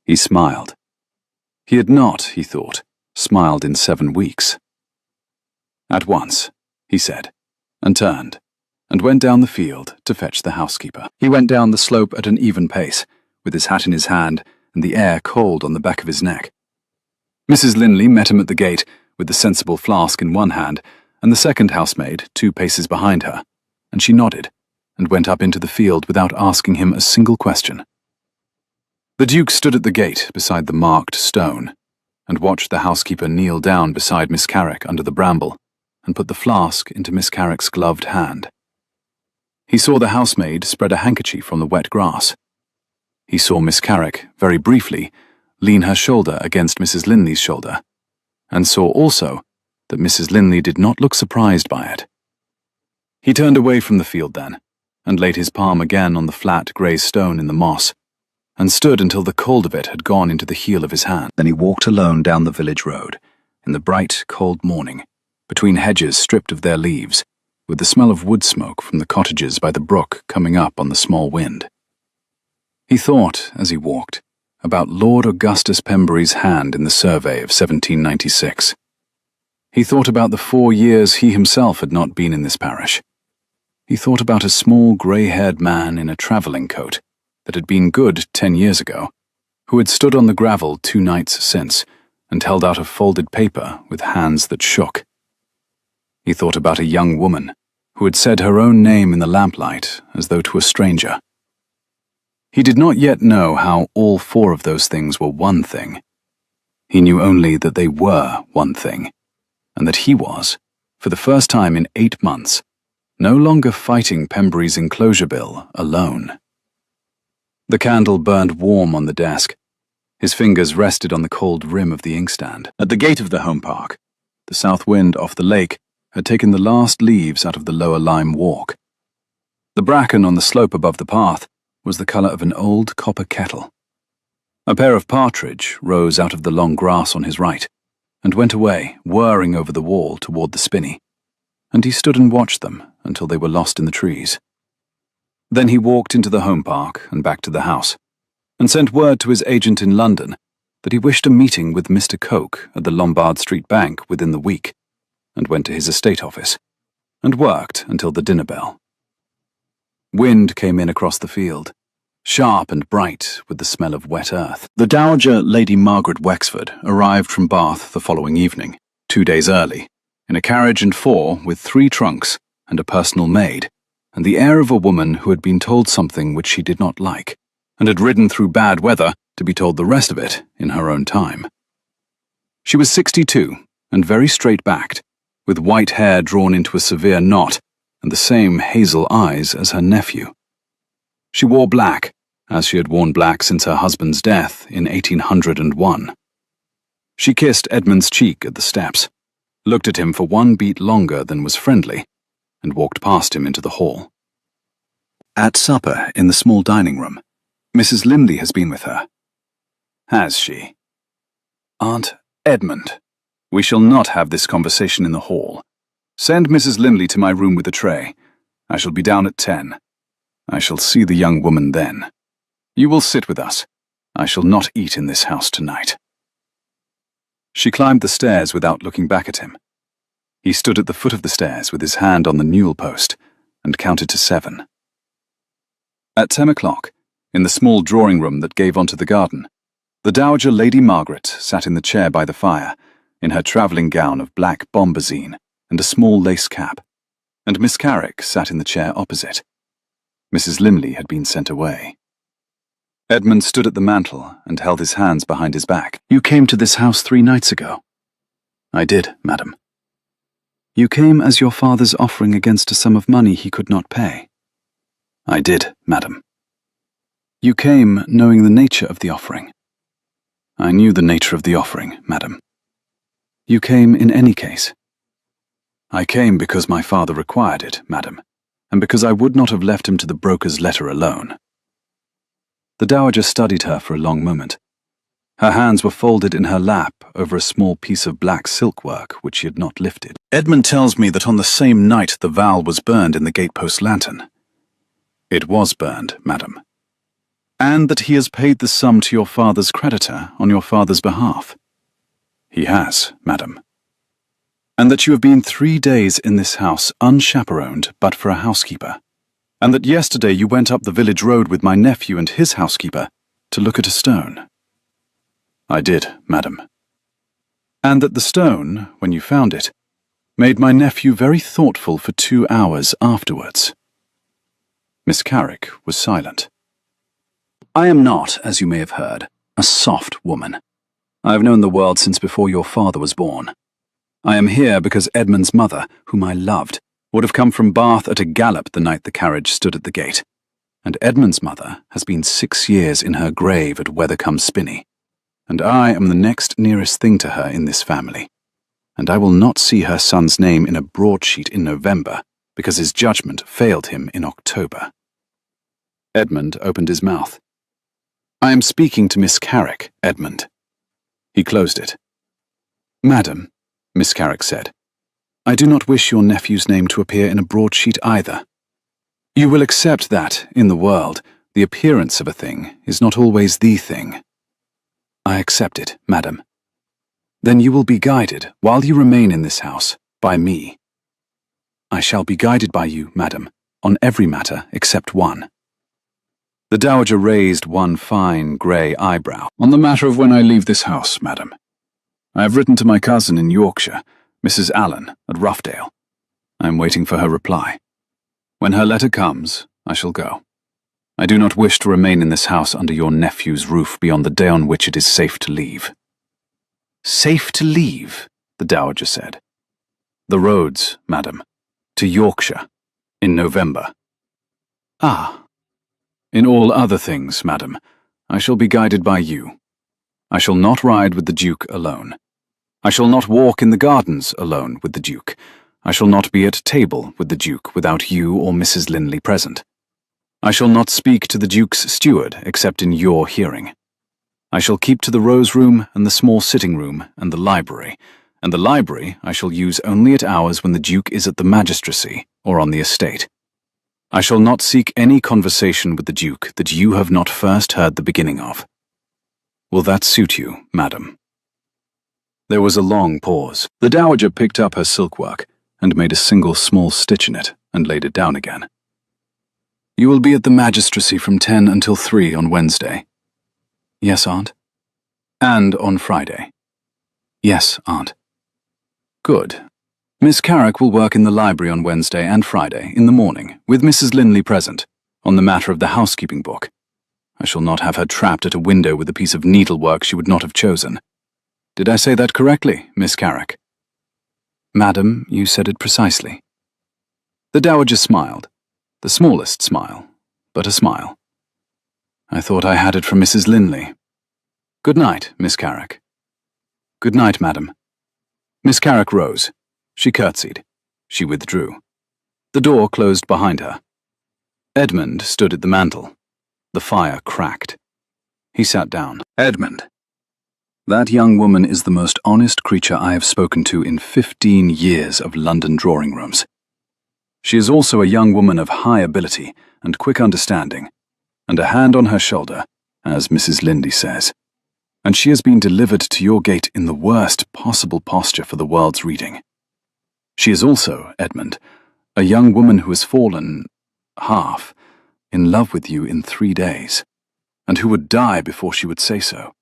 He smiled. He had not, he thought, smiled in 7 weeks. "At once," he said, and turned, and went down the field to fetch the housekeeper. He went down the slope at an even pace, with his hat in his hand and the air cold on the back of his neck. Mrs. Linley met him at the gate, with the sensible flask in one hand, and the second housemaid 2 paces behind her, and she nodded, and went up into the field without asking him a single question. The Duke stood at the gate beside the marked stone, and watched the housekeeper kneel down beside Miss Carrick under the bramble, and put the flask into Miss Carrick's gloved hand. He saw the housemaid spread a handkerchief on the wet grass. He saw Miss Carrick, very briefly, lean her shoulder against Mrs. Linley's shoulder, and saw also that Mrs. Linley did not look surprised by it. He turned away from the field then, and laid his palm again on the flat grey stone in the moss, and stood until the cold of it had gone into the heel of his hand. Then he walked alone down the village road, in the bright, cold morning, between hedges stripped of their leaves, with the smell of wood smoke from the cottages by the brook coming up on the small wind. He thought, as he walked, about Lord Augustus Pembury's hand in the survey of 1796. He thought about the 4 years he himself had not been in this parish. He thought about a small grey-haired man in a travelling coat that had been good 10 years ago, who had stood on the gravel 2 nights since and held out a folded paper with hands that shook. He thought about a young woman who had said her own name in the lamplight as though to a stranger. He did not yet know how all 4 of those things were one thing. He knew only that they were one thing, and that he was, for the first time in 8 months, no longer fighting Pembury's enclosure bill alone. The candle burned warm on the desk. His fingers rested on the cold rim of the inkstand. At the gate of the home park, the south wind off the lake had taken the last leaves out of the lower lime walk. The bracken on the slope above the path was the colour of an old copper kettle. A pair of partridge rose out of the long grass on his right, and went away, whirring over the wall toward the spinney, and he stood and watched them until they were lost in the trees. Then he walked into the home park and back to the house, and sent word to his agent in London that he wished a meeting with Mr. Coke at the Lombard Street Bank within the week, and went to his estate office, and worked until the dinner bell. Wind came in across the field, sharp and bright with the smell of wet earth. The Dowager Lady Margaret Wexford arrived from Bath the following evening, 2 days early, in a carriage and 4 with 3 trunks and a personal maid, and the air of a woman who had been told something which she did not like, and had ridden through bad weather to be told the rest of it in her own time. She was 62 and very straight-backed, with white hair drawn into a severe knot and the same hazel eyes as her nephew. She wore black, as she had worn black since her husband's death in 1801. She kissed Edmund's cheek at the steps, looked at him for 1 beat longer than was friendly, and walked past him into the hall. At supper in the small dining room, Mrs. Linley has been with her. Has she? Aunt Edmund, we shall not have this conversation in the hall. Send Mrs. Linley to my room with a tray. I shall be down at 10. I shall see the young woman then. You will sit with us. I shall not eat in this house tonight. She climbed the stairs without looking back at him. He stood at the foot of the stairs with his hand on the newel post and counted to 7. At 10 o'clock, in the small drawing room that gave onto the garden, the Dowager Lady Margaret sat in the chair by the fire, in her travelling gown of black bombazine and a small lace cap, and Miss Carrick sat in the chair opposite. Mrs. Linley had been sent away. Edmund stood at the mantel and held his hands behind his back. You came to this house 3 nights ago. I did, madam. You came as your father's offering against a sum of money he could not pay. I did, madam. You came knowing the nature of the offering. I knew the nature of the offering, madam. You came in any case. I came because my father required it, madam, and because I would not have left him to the broker's letter alone. The dowager studied her for a long moment. Her hands were folded in her lap over a small piece of black silkwork which she had not lifted. Edmund tells me that on the same night the vow was burned in the gatepost lantern. It was burned, madam. And that he has paid the sum to your father's creditor on your father's behalf. He has, madam. And that you have been 3 days in this house unchaperoned but for a housekeeper. And that yesterday you went up the village road with my nephew and his housekeeper to look at a stone. I did, madam. And that the stone, when you found it, made my nephew very thoughtful for 2 hours afterwards. Miss Carrick was silent. I am not, as you may have heard, a soft woman. I have known the world since before your father was born. I am here because Edmund's mother, whom I loved, would have come from Bath at a gallop the night the carriage stood at the gate, and Edmund's mother has been 6 years in her grave at Wethercombe Spinney, and I am the next nearest thing to her in this family, and I will not see her son's name in a broadsheet in November because his judgment failed him in October. Edmund opened his mouth. I am speaking to Miss Carrick, Edmund. He closed it. Madam, Miss Carrick said, I do not wish your nephew's name to appear in a broadsheet either. You will accept that, in the world, the appearance of a thing is not always the thing. I accept it, madam. Then you will be guided, while you remain in this house, by me. I shall be guided by you, madam, on every matter except one. The dowager raised one fine grey eyebrow. On the matter of when I leave this house, madam. I have written to my cousin in Yorkshire, Mrs. Allen, at Roughedale. I am waiting for her reply. When her letter comes, I shall go. I do not wish to remain in this house under your nephew's roof beyond the day on which it is safe to leave. Safe to leave, the dowager said. The roads, madam, to Yorkshire, in November. Ah. In all other things, madam, I shall be guided by you. I shall not ride with the Duke alone. I shall not walk in the gardens alone with the Duke. I shall not be at table with the Duke without you or Mrs. Linley present. I shall not speak to the Duke's steward except in your hearing. I shall keep to the Rose Room and the small sitting room and the library I shall use only at hours when the Duke is at the magistracy or on the estate. I shall not seek any conversation with the Duke that you have not first heard the beginning of. Will that suit you, madam? There was a long pause. The dowager picked up her silkwork and made a single small stitch in it and laid it down again. You will be at the magistracy from 10 until 3 on Wednesday. Yes, aunt. And on Friday. Yes, aunt. Good. Miss Carrick will work in the library on Wednesday and Friday in the morning, with Mrs. Linley present, on the matter of the housekeeping book. I shall not have her trapped at a window with a piece of needlework she would not have chosen. Did I say that correctly, Miss Carrick? Madam, you said it precisely. The dowager smiled, the smallest smile, but a smile. I thought I had it from Mrs. Linley. Good night, Miss Carrick. Good night, madam. Miss Carrick rose. She curtsied. She withdrew. The door closed behind her. Edmund stood at the mantel. The fire cracked. He sat down. Edmund. That young woman is the most honest creature I have spoken to in 15 years of London drawing rooms. She is also a young woman of high ability and quick understanding, and a hand on her shoulder, as Mrs. Linley says. And she has been delivered to your gate in the worst possible posture for the world's reading. She is also, Edmund, a young woman who has fallen, half, in love with you in 3 days, and who would die before she would say so.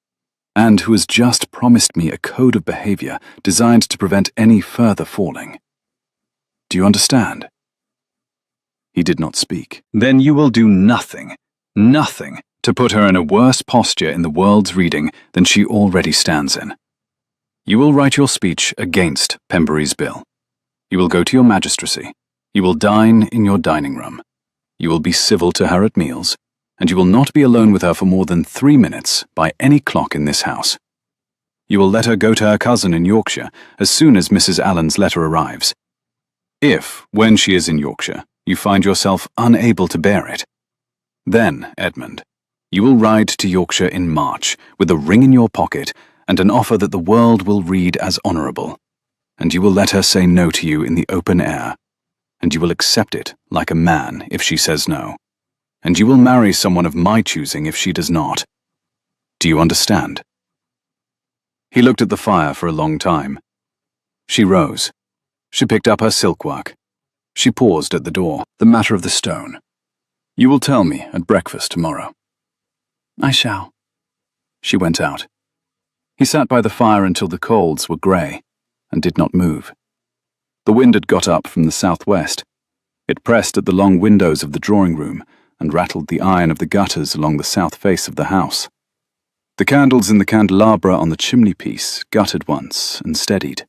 and who has just promised me a code of behavior designed to prevent any further falling. Do you understand? He did not speak. Then you will do nothing to put her in a worse posture in the world's reading than she already stands in. You will write your speech against Pembury's bill. You will go to your magistracy. You will dine in your dining room. You will be civil to her at meals, and you will not be alone with her for more than 3 minutes by any clock in this house. You will let her go to her cousin in Yorkshire as soon as Mrs. Allen's letter arrives. If, when she is in Yorkshire, you find yourself unable to bear it, then, Edmund, you will ride to Yorkshire in March with a ring in your pocket and an offer that the world will read as honourable, and you will let her say no to you in the open air, and you will accept it like a man if she says no, and you will marry someone of my choosing if she does not. Do you understand? He looked at the fire for a long time. She rose. She picked up her silkwork. She paused at the door. The matter of the stone. You will tell me at breakfast tomorrow. I shall. She went out. He sat by the fire until the coals were grey, and did not move. The wind had got up from the southwest. It pressed at the long windows of the drawing room and rattled the iron of the gutters along the south face of the house. The candles in the candelabra on the chimney-piece guttered once and steadied.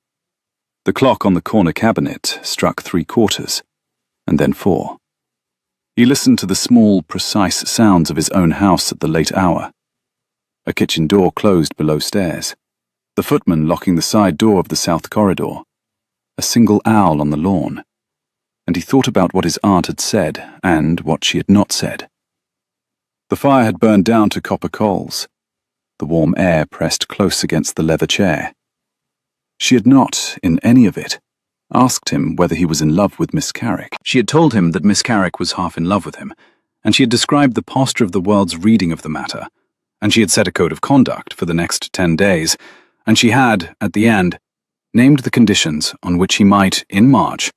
The clock on the corner cabinet struck 3/4, and then 4. He listened to the small, precise sounds of his own house at the late hour. A kitchen door closed below stairs, the footman locking the side door of the south corridor, a single owl on the lawn, and he thought about what his aunt had said and what she had not said. The fire had burned down to copper coals. The warm air pressed close against the leather chair. She had not, in any of it, asked him whether he was in love with Miss Carrick. She had told him that Miss Carrick was half in love with him, and she had described the posture of the world's reading of the matter, and she had set a code of conduct for the next 10 days, and she had, at the end, named the conditions on which he might, in March,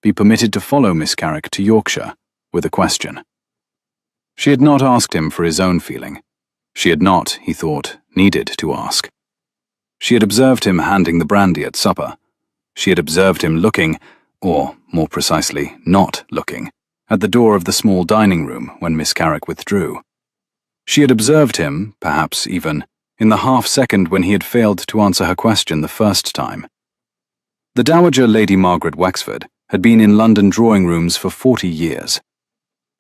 be permitted to follow Miss Carrick to Yorkshire with a question. She had not asked him for his own feeling. She had not, he thought, needed to ask. She had observed him handing the brandy at supper. She had observed him looking, or, more precisely, not looking, at the door of the small dining room when Miss Carrick withdrew. She had observed him, perhaps even, in the half-second when he had failed to answer her question the first time. The Dowager Lady Margaret Wexford had been in London drawing-rooms for 40 years.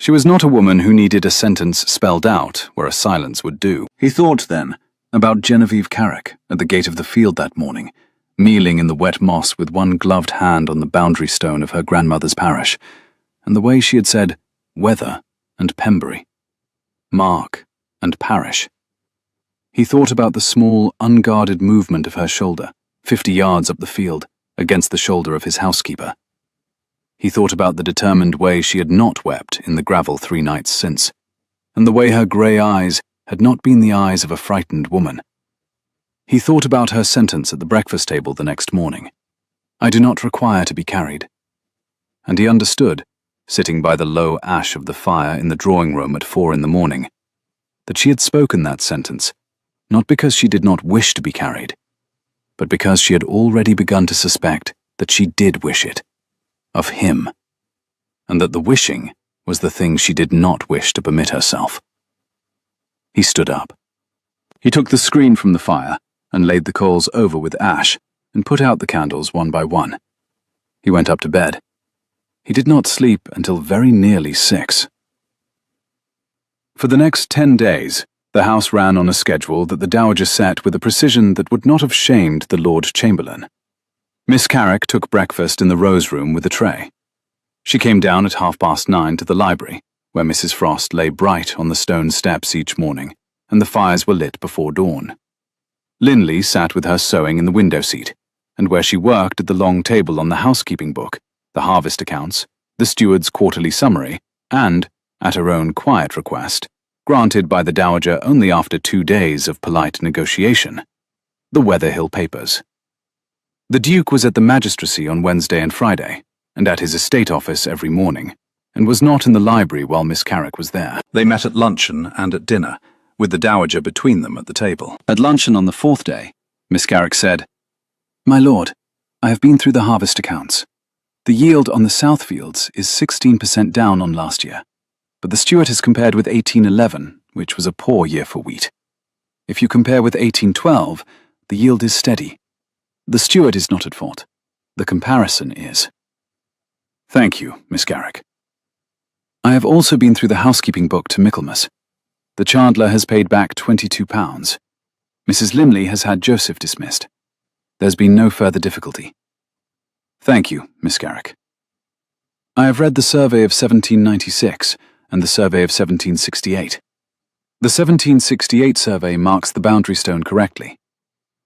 She was not a woman who needed a sentence spelled out where a silence would do. He thought, then, about Genevieve Carrick at the gate of the field that morning, mealing in the wet moss with one gloved hand on the boundary stone of her grandmother's parish, and the way she had said weather and Pembury, mark and parish. He thought about the small, unguarded movement of her shoulder, 50 yards up the field, against the shoulder of his housekeeper. He thought about the determined way she had not wept in the gravel 3 nights since, and the way her grey eyes had not been the eyes of a frightened woman. He thought about her sentence at the breakfast table the next morning. I do not require to be carried. And he understood, sitting by the low ash of the fire in the drawing room at 4 in the morning, that she had spoken that sentence, not because she did not wish to be carried, but because she had already begun to suspect that she did wish it, of him, and that the wishing was the thing she did not wish to permit herself. He stood up. He took the screen from the fire and laid the coals over with ash and put out the candles one by one. He went up to bed. He did not sleep until very nearly 6. For the next 10 days, the house ran on a schedule that the Dowager set with a precision that would not have shamed the Lord Chamberlain. Miss Carrick took breakfast in the Rose Room with a tray. She came down at 9:30 to the library, where Mrs. Frost lay bright on the stone steps each morning, and the fires were lit before dawn. Linley sat with her sewing in the window seat, and where she worked at the long table on the housekeeping book, the harvest accounts, the steward's quarterly summary, and, at her own quiet request, granted by the Dowager only after 2 days of polite negotiation, the Weatherhill papers. The Duke was at the magistracy on Wednesday and Friday, and at his estate office every morning, and was not in the library while Miss Carrick was there. They met at luncheon and at dinner, with the Dowager between them at the table. At luncheon on the fourth day, Miss Carrick said, "My lord, I have been through the harvest accounts. The yield on the south fields is 16% down on last year, but the Stewart has compared with 1811, which was a poor year for wheat. If you compare with 1812, the yield is steady. The Stewart is not at fault. The comparison is." "Thank you, Miss Carrick. I have also been through the housekeeping book to Michaelmas. The Chandler has paid back £22. Mrs. Limley has had Joseph dismissed. There's been no further difficulty. Thank you, Miss Carrick. I have read the survey of 1796 and the survey of 1768. The 1768 survey marks the boundary stone correctly.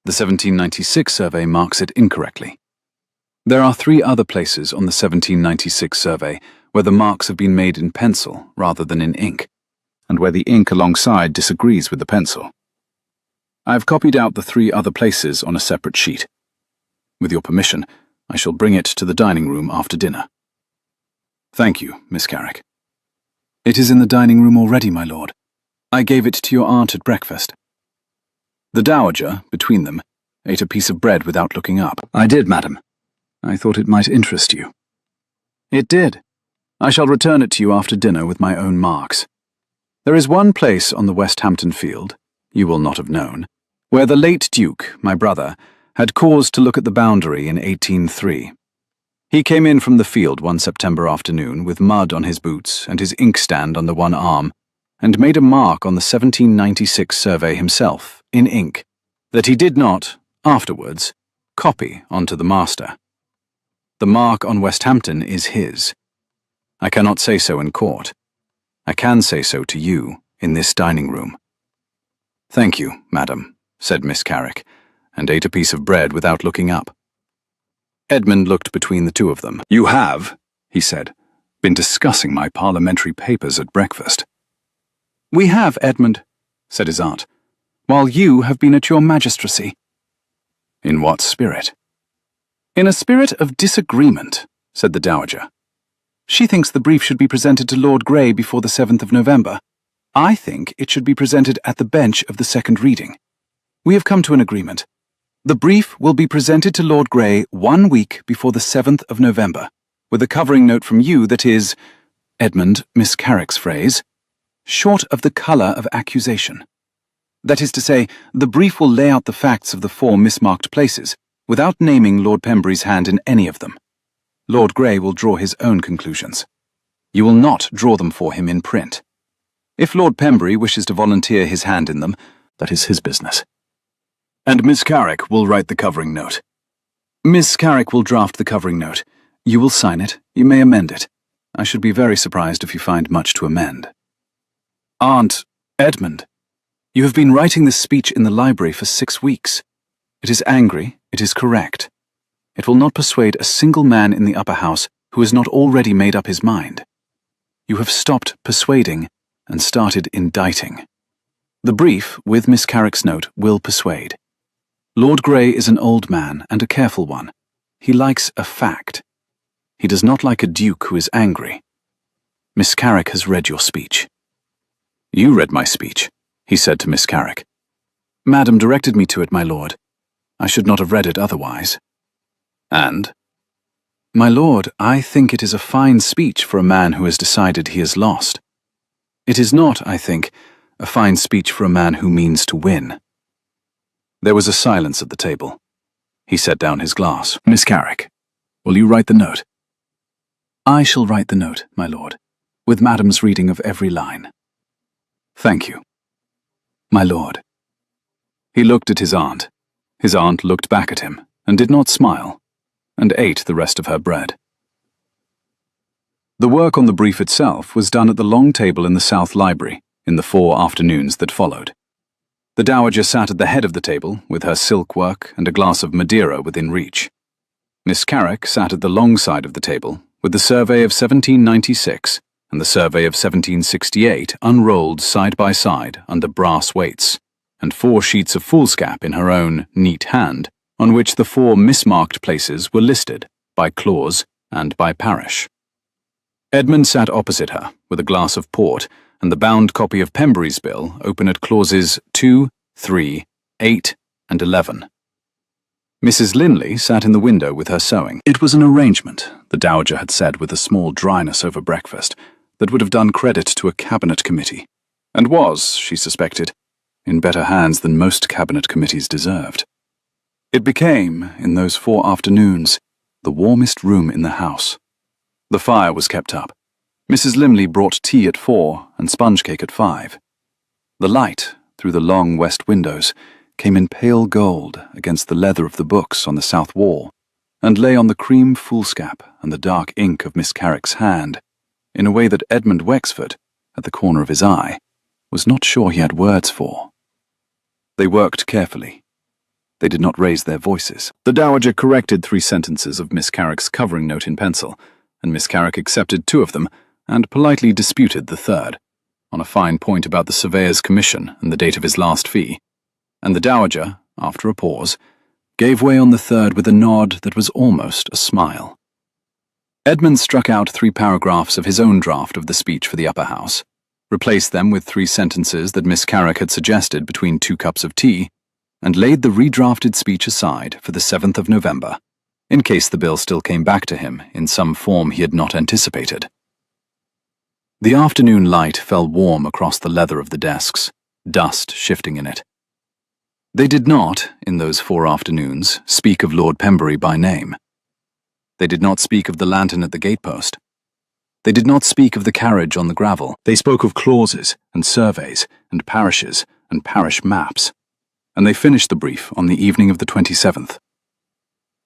The 1796 survey marks it incorrectly. There are 3 other places on the 1796 survey where the marks have been made in pencil rather than in ink, and where the ink alongside disagrees with the pencil. I have copied out the 3 other places on a separate sheet. With your permission, I shall bring it to the dining room after dinner. Thank you, Miss Carrick. It is in the dining room already, my lord. I gave it to your aunt at breakfast. The Dowager, between them, ate a piece of bread without looking up. I did, madam. I thought it might interest you. It did. I shall return it to you after dinner with my own marks. There is one place on the West Hampton field, you will not have known, where the late Duke, my brother, had cause to look at the boundary in 1803. He came in from the field one September afternoon with mud on his boots and his inkstand under one arm, and made a mark on the 1796 survey himself, in ink, that he did not, afterwards, copy onto the master. The mark on West Hampton is his. I cannot say so in court. I can say so to you in this dining room. Thank you, madam, said Miss Carrick, and ate a piece of bread without looking up. Edmund looked between the two of them. You have, he said, been discussing my parliamentary papers at breakfast. We have, Edmund, said his aunt, while you have been at your magistracy. In what spirit? In a spirit of disagreement, said the Dowager. She thinks the brief should be presented to Lord Grey before the 7th of November. I think it should be presented at the bench of the second reading. We have come to an agreement. The brief will be presented to Lord Grey 1 week before the 7th of November, with a covering note from you that is, Edmund, Miss Carrick's phrase, short of the colour of accusation. That is to say, the brief will lay out the facts of the 4 mismarked places, without naming Lord Pembury's hand in any of them. Lord Grey will draw his own conclusions. You will not draw them for him in print. If Lord Pembury wishes to volunteer his hand in them, that is his business. And Miss Carrick will write the covering note. Miss Carrick will draft the covering note. You will sign it. You may amend it. I should be very surprised if you find much to amend. Aunt, Edmund, you have been writing this speech in the library for 6 weeks. It is angry, it is correct. It will not persuade a single man in the upper house who has not already made up his mind. You have stopped persuading and started indicting. The brief, with Miss Carrick's note, will persuade. Lord Grey is an old man and a careful one. He likes a fact. He does not like a duke who is angry. Miss Carrick has read your speech. You read my speech, he said to Miss Carrick. Madam directed me to it, my lord. I should not have read it otherwise. And? My lord, I think it is a fine speech for a man who has decided he has lost. It is not, I think, a fine speech for a man who means to win. There was a silence at the table. He set down his glass. Miss Carrick, will you write the note? I shall write the note, my lord, with madam's reading of every line. Thank you. My lord. He looked at his aunt. His aunt looked back at him, and did not smile, and ate the rest of her bread. The work on the brief itself was done at the long table in the South Library in the 4 afternoons that followed. The Dowager sat at the head of the table with her silk work and a glass of Madeira within reach. Miss Carrick sat at the long side of the table with the survey of 1796 and the survey of 1768 unrolled side by side under brass weights, and 4 sheets of foolscap in her own neat hand, on which the 4 mismarked places were listed, by clause and by parish. Edmund sat opposite her, with a glass of port, and the bound copy of Pembury's bill open at clauses 2, 3, 8, and 11. Mrs. Linley sat in the window with her sewing. It was an arrangement, the Dowager had said with a small dryness over breakfast, that would have done credit to a cabinet committee, and was, she suspected, in better hands than most cabinet committees deserved. It became, in those 4 afternoons, the warmest room in the house. The fire was kept up. Mrs. Linley brought tea at 4 and sponge cake at 5. The light, through the long west windows, came in pale gold against the leather of the books on the south wall, and lay on the cream foolscap and the dark ink of Miss Carrick's hand, in a way that Edmund Wexford, at the corner of his eye, was not sure he had words for. They worked carefully. They did not raise their voices. The Dowager corrected 3 sentences of Miss Carrick's covering note in pencil, and Miss Carrick accepted 2 of them and politely disputed the 3rd, on a fine point about the surveyor's commission and the date of his last fee, and the Dowager, after a pause, gave way on the 3rd with a nod that was almost a smile. Edmund struck out 3 paragraphs of his own draft of the speech for the upper house, replaced them with 3 sentences that Miss Carrick had suggested between 2 cups of tea, and laid the redrafted speech aside for the 7th of November, in case the bill still came back to him in some form he had not anticipated. The afternoon light fell warm across the leather of the desks, dust shifting in it. They did not, in those 4 afternoons, speak of Lord Pembury by name. They did not speak of the lantern at the gatepost. They did not speak of the carriage on the gravel. They spoke of clauses and surveys and parishes and parish maps, and they finished the brief on the evening of the 27th.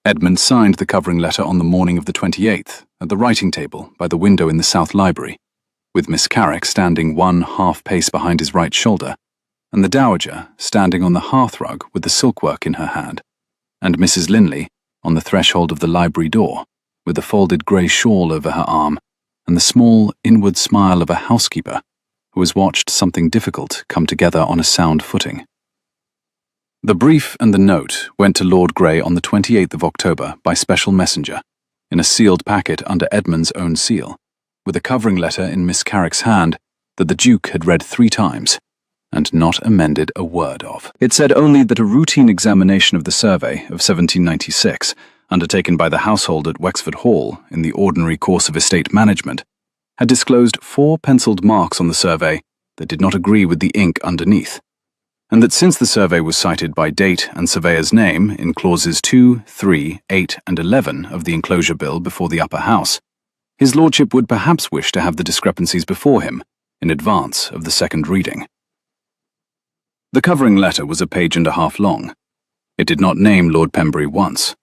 Edmund signed the covering letter on the morning of the 28th at the writing table by the window in the South Library, with Miss Carrick standing 1/2 pace behind his right shoulder, and the Dowager standing on the hearthrug with the silkwork in her hand, and Mrs. Linley on the threshold of the library door, with the folded grey shawl over her arm, and the small inward smile of a housekeeper who has watched something difficult come together on a sound footing. The brief and the note went to Lord Grey on the 28th of October by special messenger, in a sealed packet under Edmund's own seal, with a covering letter in Miss Carrick's hand that the Duke had read 3 times, and not amended a word of. It said only that a routine examination of the survey of 1796, undertaken by the household at Wexford Hall in the ordinary course of estate management, had disclosed 4 penciled marks on the survey that did not agree with the ink underneath, and that since the survey was cited by date and surveyor's name in clauses 2, 3, 8, and 11 of the enclosure bill before the upper house, his lordship would perhaps wish to have the discrepancies before him in advance of the second reading. The covering letter was a 1.5 pages long. It did not name Lord Pembury once.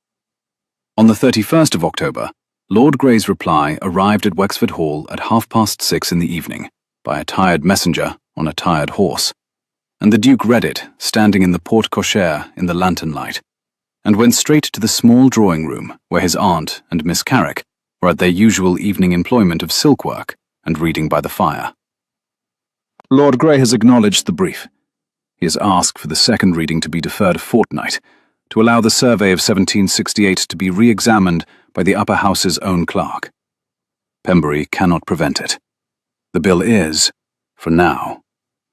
On the 31st of October, Lord Grey's reply arrived at Wexford Hall at 6:30 in the evening by a tired messenger on a tired horse, and the Duke read it, standing in the porte cochere in the lantern light, and went straight to the small drawing room where his aunt and Miss Carrick were at their usual evening employment of silkwork and reading by the fire. Lord Grey has acknowledged the brief. He has asked for the second reading to be deferred a fortnight, to allow the survey of 1768 to be re-examined by the upper house's own clerk. Pembury cannot prevent it. The bill is, for now,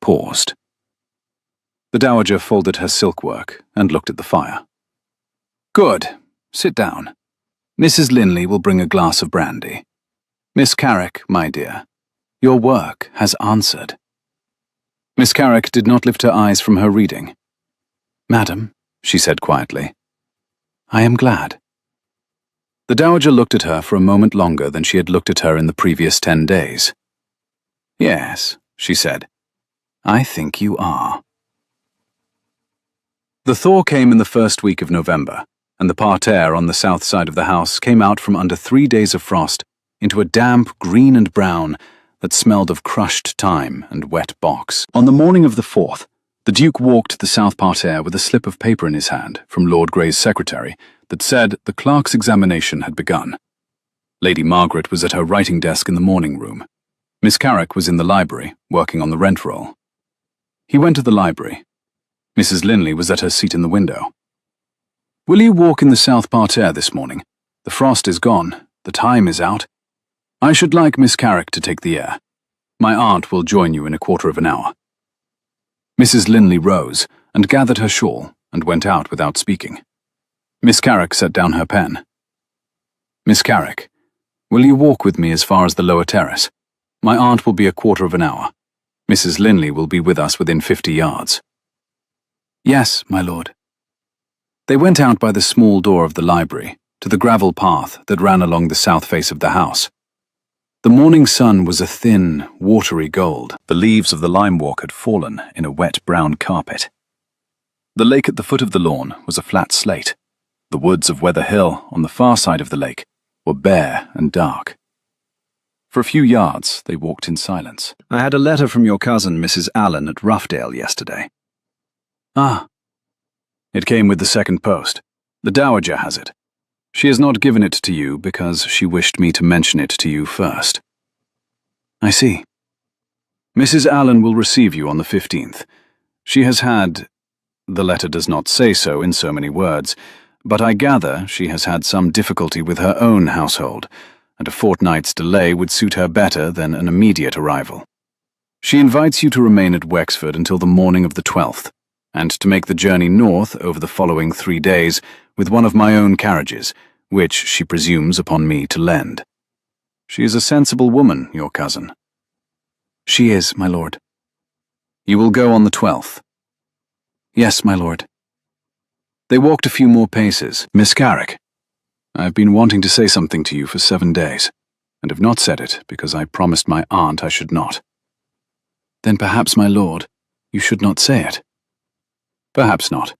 paused. The Dowager folded her silkwork and looked at the fire. Good. Sit down. Mrs. Linley will bring a glass of brandy. Miss Carrick, my dear, your work has answered. Miss Carrick did not lift her eyes from her reading. Madam, she said quietly, I am glad. The Dowager looked at her for a moment longer than she had looked at her in the previous 10 days. Yes, she said, I think you are. The thaw came in the first week of November, and the parterre on the south side of the house came out from under 3 days of frost into a damp green and brown that smelled of crushed thyme and wet box. On the morning of the 4th, the Duke walked the south parterre with a slip of paper in his hand from Lord Grey's secretary that said the clerk's examination had begun. Lady Margaret was at her writing desk in the morning room. Miss Carrick was in the library, working on the rent roll. He went to the library. Mrs. Linley was at her seat in the window. Will you walk in the south parterre this morning? The frost is gone, the thyme is out. I should like Miss Carrick to take the air. My aunt will join you in a quarter of an hour." Mrs. Linley rose and gathered her shawl and went out without speaking. Miss Carrick set down her pen. "Miss Carrick, will you walk with me as far as the lower terrace? My aunt will be a quarter of an hour. Mrs. Linley will be with us within 50 yards. "Yes, my lord." They went out by the small door of the library to the gravel path that ran along the south face of the house. The morning sun was a thin, watery gold. The leaves of the lime walk had fallen in a wet brown carpet. The lake at the foot of the lawn was a flat slate. The woods of Weather Hill on the far side of the lake were bare and dark. For a few yards they walked in silence. "I had a letter from your cousin, Mrs. Allen, at Roughedale yesterday." "Ah." "It came with the second post. The Dowager has it. She has not given it to you because she wished me to mention it to you first." "I see." "Mrs. Allen will receive you on the 15th. She has had— the letter does not say so in so many words, but I gather she has had some difficulty with her own household, and a fortnight's delay would suit her better than an immediate arrival. She invites you to remain at Wexford until the morning of the 12th, and to make the journey north over the following 3 days with one of my own carriages, which she presumes upon me to lend. She is a sensible woman, your cousin." "She is, my lord." "You will go on the 12th?" "Yes, my lord." They walked a few more paces. "Miss Carrick, I have been wanting to say something to you for 7 days, and have not said it because I promised my aunt I should not." "Then perhaps, my lord, you should not say it." "Perhaps not.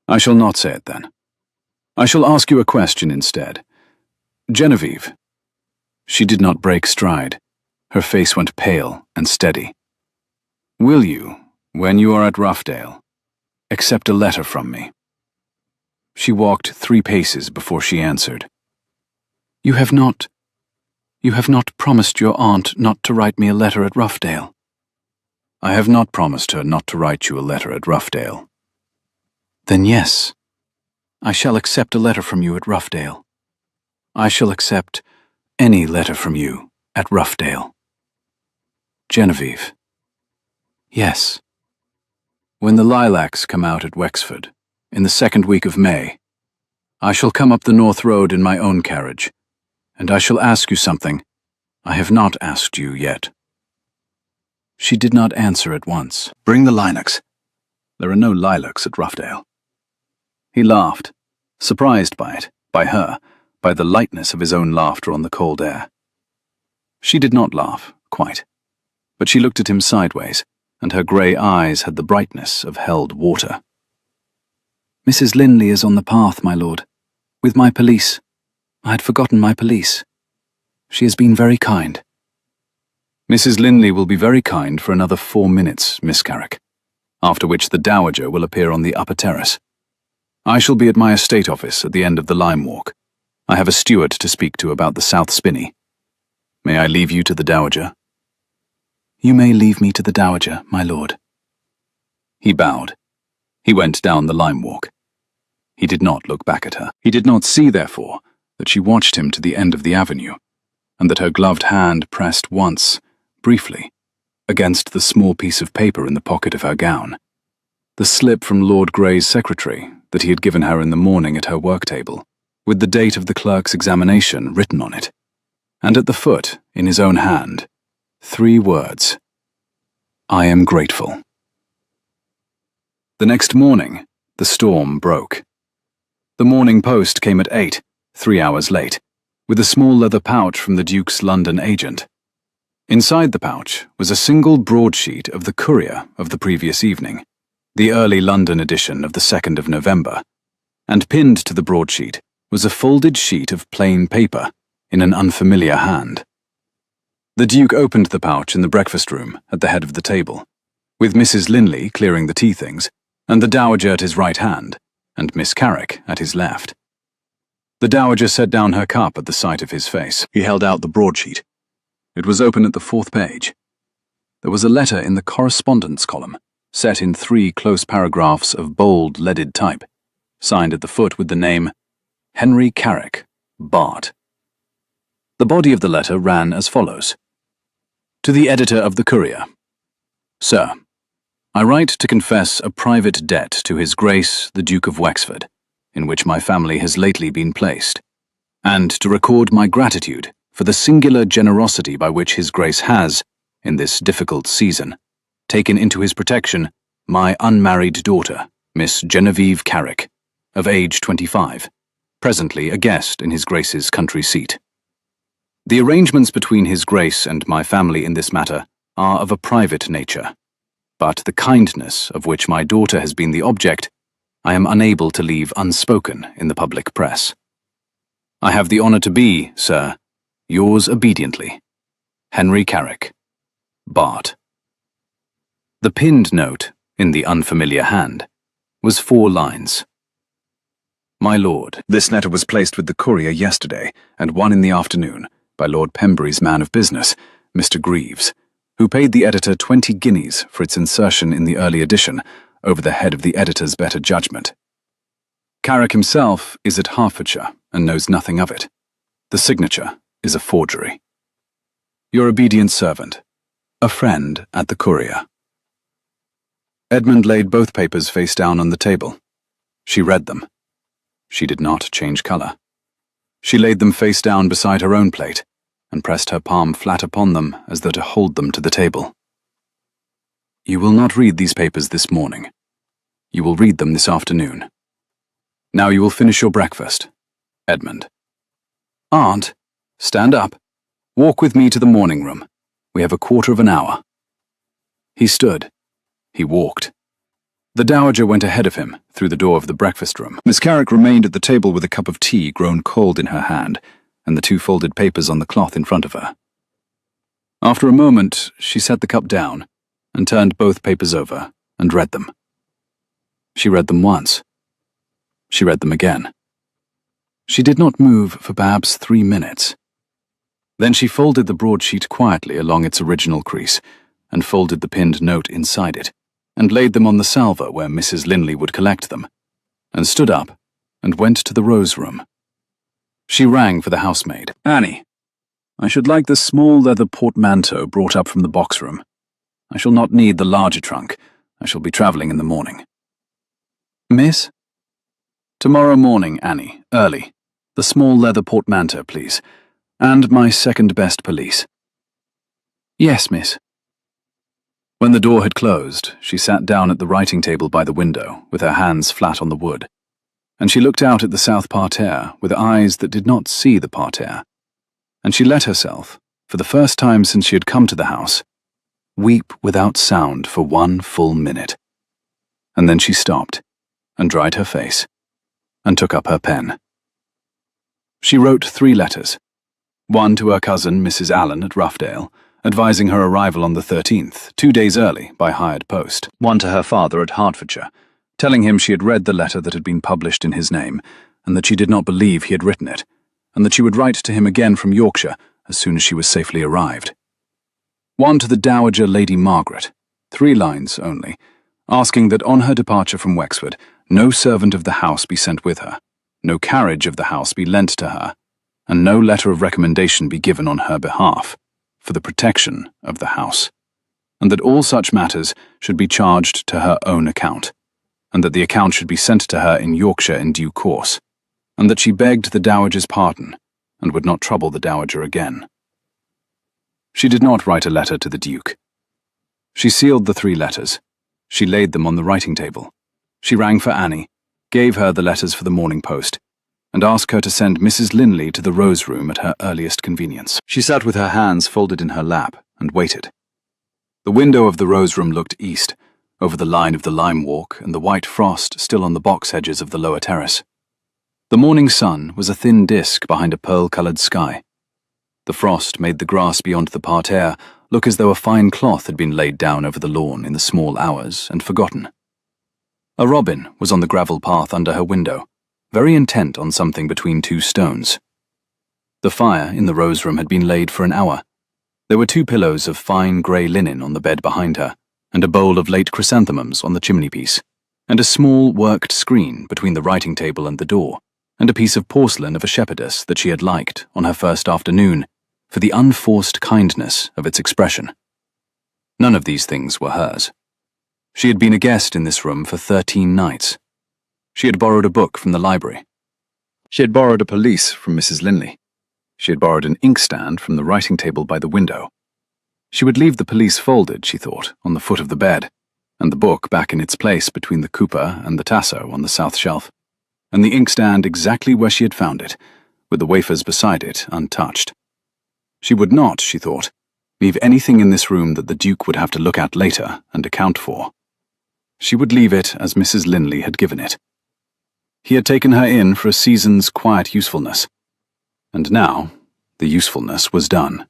I shall not say it then. I shall ask you a question instead. Genevieve." She did not break stride. Her face went pale and steady. "Will you, when you are at Roughedale, accept a letter from me?" She walked 3 paces before she answered. You have not promised your aunt not to write me a letter at Roughedale." "I have not promised her not to write you a letter at Roughedale." "Then yes, I shall accept a letter from you at Roughedale. I shall accept any letter from you at Roughedale." "Genevieve." "Yes." "When the lilacs come out at Wexford, in the 2nd week of May, I shall come up the North Road in my own carriage, and I shall ask you something I have not asked you yet." She did not answer at once. "Bring the lilacs. There are no lilacs at Roughedale." He laughed, surprised by it, by her, by the lightness of his own laughter on the cold air. She did not laugh, quite, but she looked at him sideways, and her grey eyes had the brightness of held water. "Mrs. Linley is on the path, my lord, with my police. I had forgotten my police. She has been very kind." "Mrs. Linley will be very kind for another 4 minutes, Miss Carrick, after which the Dowager will appear on the upper terrace. I shall be at my estate office at the end of the lime walk. I have a steward to speak to about the South Spinney. May I leave you to the Dowager?" "You may leave me to the Dowager, my lord." He bowed. He went down the lime walk. He did not look back at her. He did not see, therefore, that she watched him to the end of the avenue, and that her gloved hand pressed once, briefly, against the small piece of paper in the pocket of her gown, the slip from Lord Grey's secretary that he had given her in the morning at her work-table, with the date of the clerk's examination written on it, and at the foot, in his own hand, 3 words: "I am grateful." The next morning, the storm broke. The morning post came at 8, 3 hours late, with a small leather pouch from the Duke's London agent. Inside the pouch was a single broadsheet of the Courier of the previous evening, the early London edition of the 2nd of November, and pinned to the broadsheet was a folded sheet of plain paper in an unfamiliar hand. The Duke opened the pouch in the breakfast room at the head of the table, with Mrs. Linley clearing the tea things, and the Dowager at his right hand, and Miss Carrick at his left. The Dowager set down her cup at the sight of his face. He held out the broadsheet. It was open at the 4th page. There was a letter in the correspondence column, set in 3 close paragraphs of bold leaded type, signed at the foot with the name Henry Carrick, Bart. The body of the letter ran as follows: To the editor of the Courier. Sir, I write to confess a private debt to His Grace the Duke of Wexford, in which my family has lately been placed, and to record my gratitude for the singular generosity by which His Grace has, in this difficult season, taken into his protection my unmarried daughter, Miss Genevieve Carrick, of age 25, presently a guest in His Grace's country seat. The arrangements between His Grace and my family in this matter are of a private nature, but the kindness of which my daughter has been the object, I am unable to leave unspoken in the public press. I have the honour to be, sir, yours obediently, Henry Carrick, Bart. The pinned note, in the unfamiliar hand, was 4 lines. My lord, this letter was placed with the Courier yesterday, at 1 in the afternoon, by Lord Pembury's man of business, Mr. Greaves, who paid the editor 20 guineas for its insertion in the early edition, over the head of the editor's better judgment. Carrick himself is at Hertfordshire and knows nothing of it. The signature is a forgery. Your obedient servant, a friend at the Courier. Edmund laid both papers face down on the table. She read them. She did not change colour. She laid them face down beside her own plate, and pressed her palm flat upon them as though to hold them to the table. You will not read these papers this morning. You will read them this afternoon. Now you will finish your breakfast. Edmund. Aunt, stand up. Walk with me to the morning room. We have a quarter of an hour. He stood. He walked. The dowager went ahead of him, through the door of the breakfast room. Miss Carrick remained at the table with a cup of tea grown cold in her hand, and the 2 folded papers on the cloth in front of her. After a moment, she set the cup down, and turned both papers over, and read them. She read them once. She read them again. She did not move for perhaps 3 minutes. Then she folded the broadsheet quietly along its original crease, and folded the pinned note inside it, and laid them on the salver where Mrs. Linley would collect them, and stood up, and went to the rose room. She rang for the housemaid. Annie, I should like the small leather portmanteau brought up from the box room. I shall not need the larger trunk. I shall be travelling in the morning. Miss? Tomorrow morning, Annie, early. The small leather portmanteau, please, and my second best pelisse. Yes, miss. When the door had closed, she sat down at the writing table by the window, with her hands flat on the wood, and she looked out at the south parterre with eyes that did not see the parterre, and she let herself, for the first time since she had come to the house, weep without sound for 1 full minute. And then she stopped, and dried her face, and took up her pen. She wrote 3 letters, one to her cousin Mrs. Allen at Roughedale, advising her arrival on the 13th, 2 days early, by hired post. One to her father at Hertfordshire, telling him she had read the letter that had been published in his name, and that she did not believe he had written it, and that she would write to him again from Yorkshire as soon as she was safely arrived. One to the Dowager Lady Margaret, 3 lines only, asking that on her departure from Wexford, no servant of the house be sent with her, no carriage of the house be lent to her, and no letter of recommendation be given on her behalf, for the protection of the house, and that all such matters should be charged to her own account, and that the account should be sent to her in Yorkshire in due course, and that she begged the Dowager's pardon, and would not trouble the Dowager again. She did not write a letter to the Duke. She sealed the 3 letters. She laid them on the writing table. She rang for Annie, gave her the letters for the morning post, and asked her to send Mrs. Linley to the rose room at her earliest convenience. She sat with her hands folded in her lap and waited. The window of the rose room looked east, over the line of the lime walk and the white frost still on the box hedges of the lower terrace. The morning sun was a thin disk behind a pearl-coloured sky. The frost made the grass beyond the parterre look as though a fine cloth had been laid down over the lawn in the small hours and forgotten. A robin was on the gravel path under her window, very intent on something between 2 stones. The fire in the rose room had been laid for an hour. There were 2 pillows of fine grey linen on the bed behind her, and a bowl of late chrysanthemums on the chimney-piece, and a small worked screen between the writing table and the door, and a piece of porcelain of a shepherdess that she had liked on her first afternoon for the unforced kindness of its expression. None of these things were hers. She had been a guest in this room for 13 nights. She had borrowed a book from the library. She had borrowed a pelisse from Mrs. Linley. She had borrowed an inkstand from the writing table by the window. She would leave the pelisse folded, she thought, on the foot of the bed, and the book back in its place between the Cooper and the Tasso on the south shelf, and the inkstand exactly where she had found it, with the wafers beside it, untouched. She would not, she thought, leave anything in this room that the Duke would have to look at later and account for. She would leave it as Mrs. Linley had given it. He had taken her in for a season's quiet usefulness, and now the usefulness was done.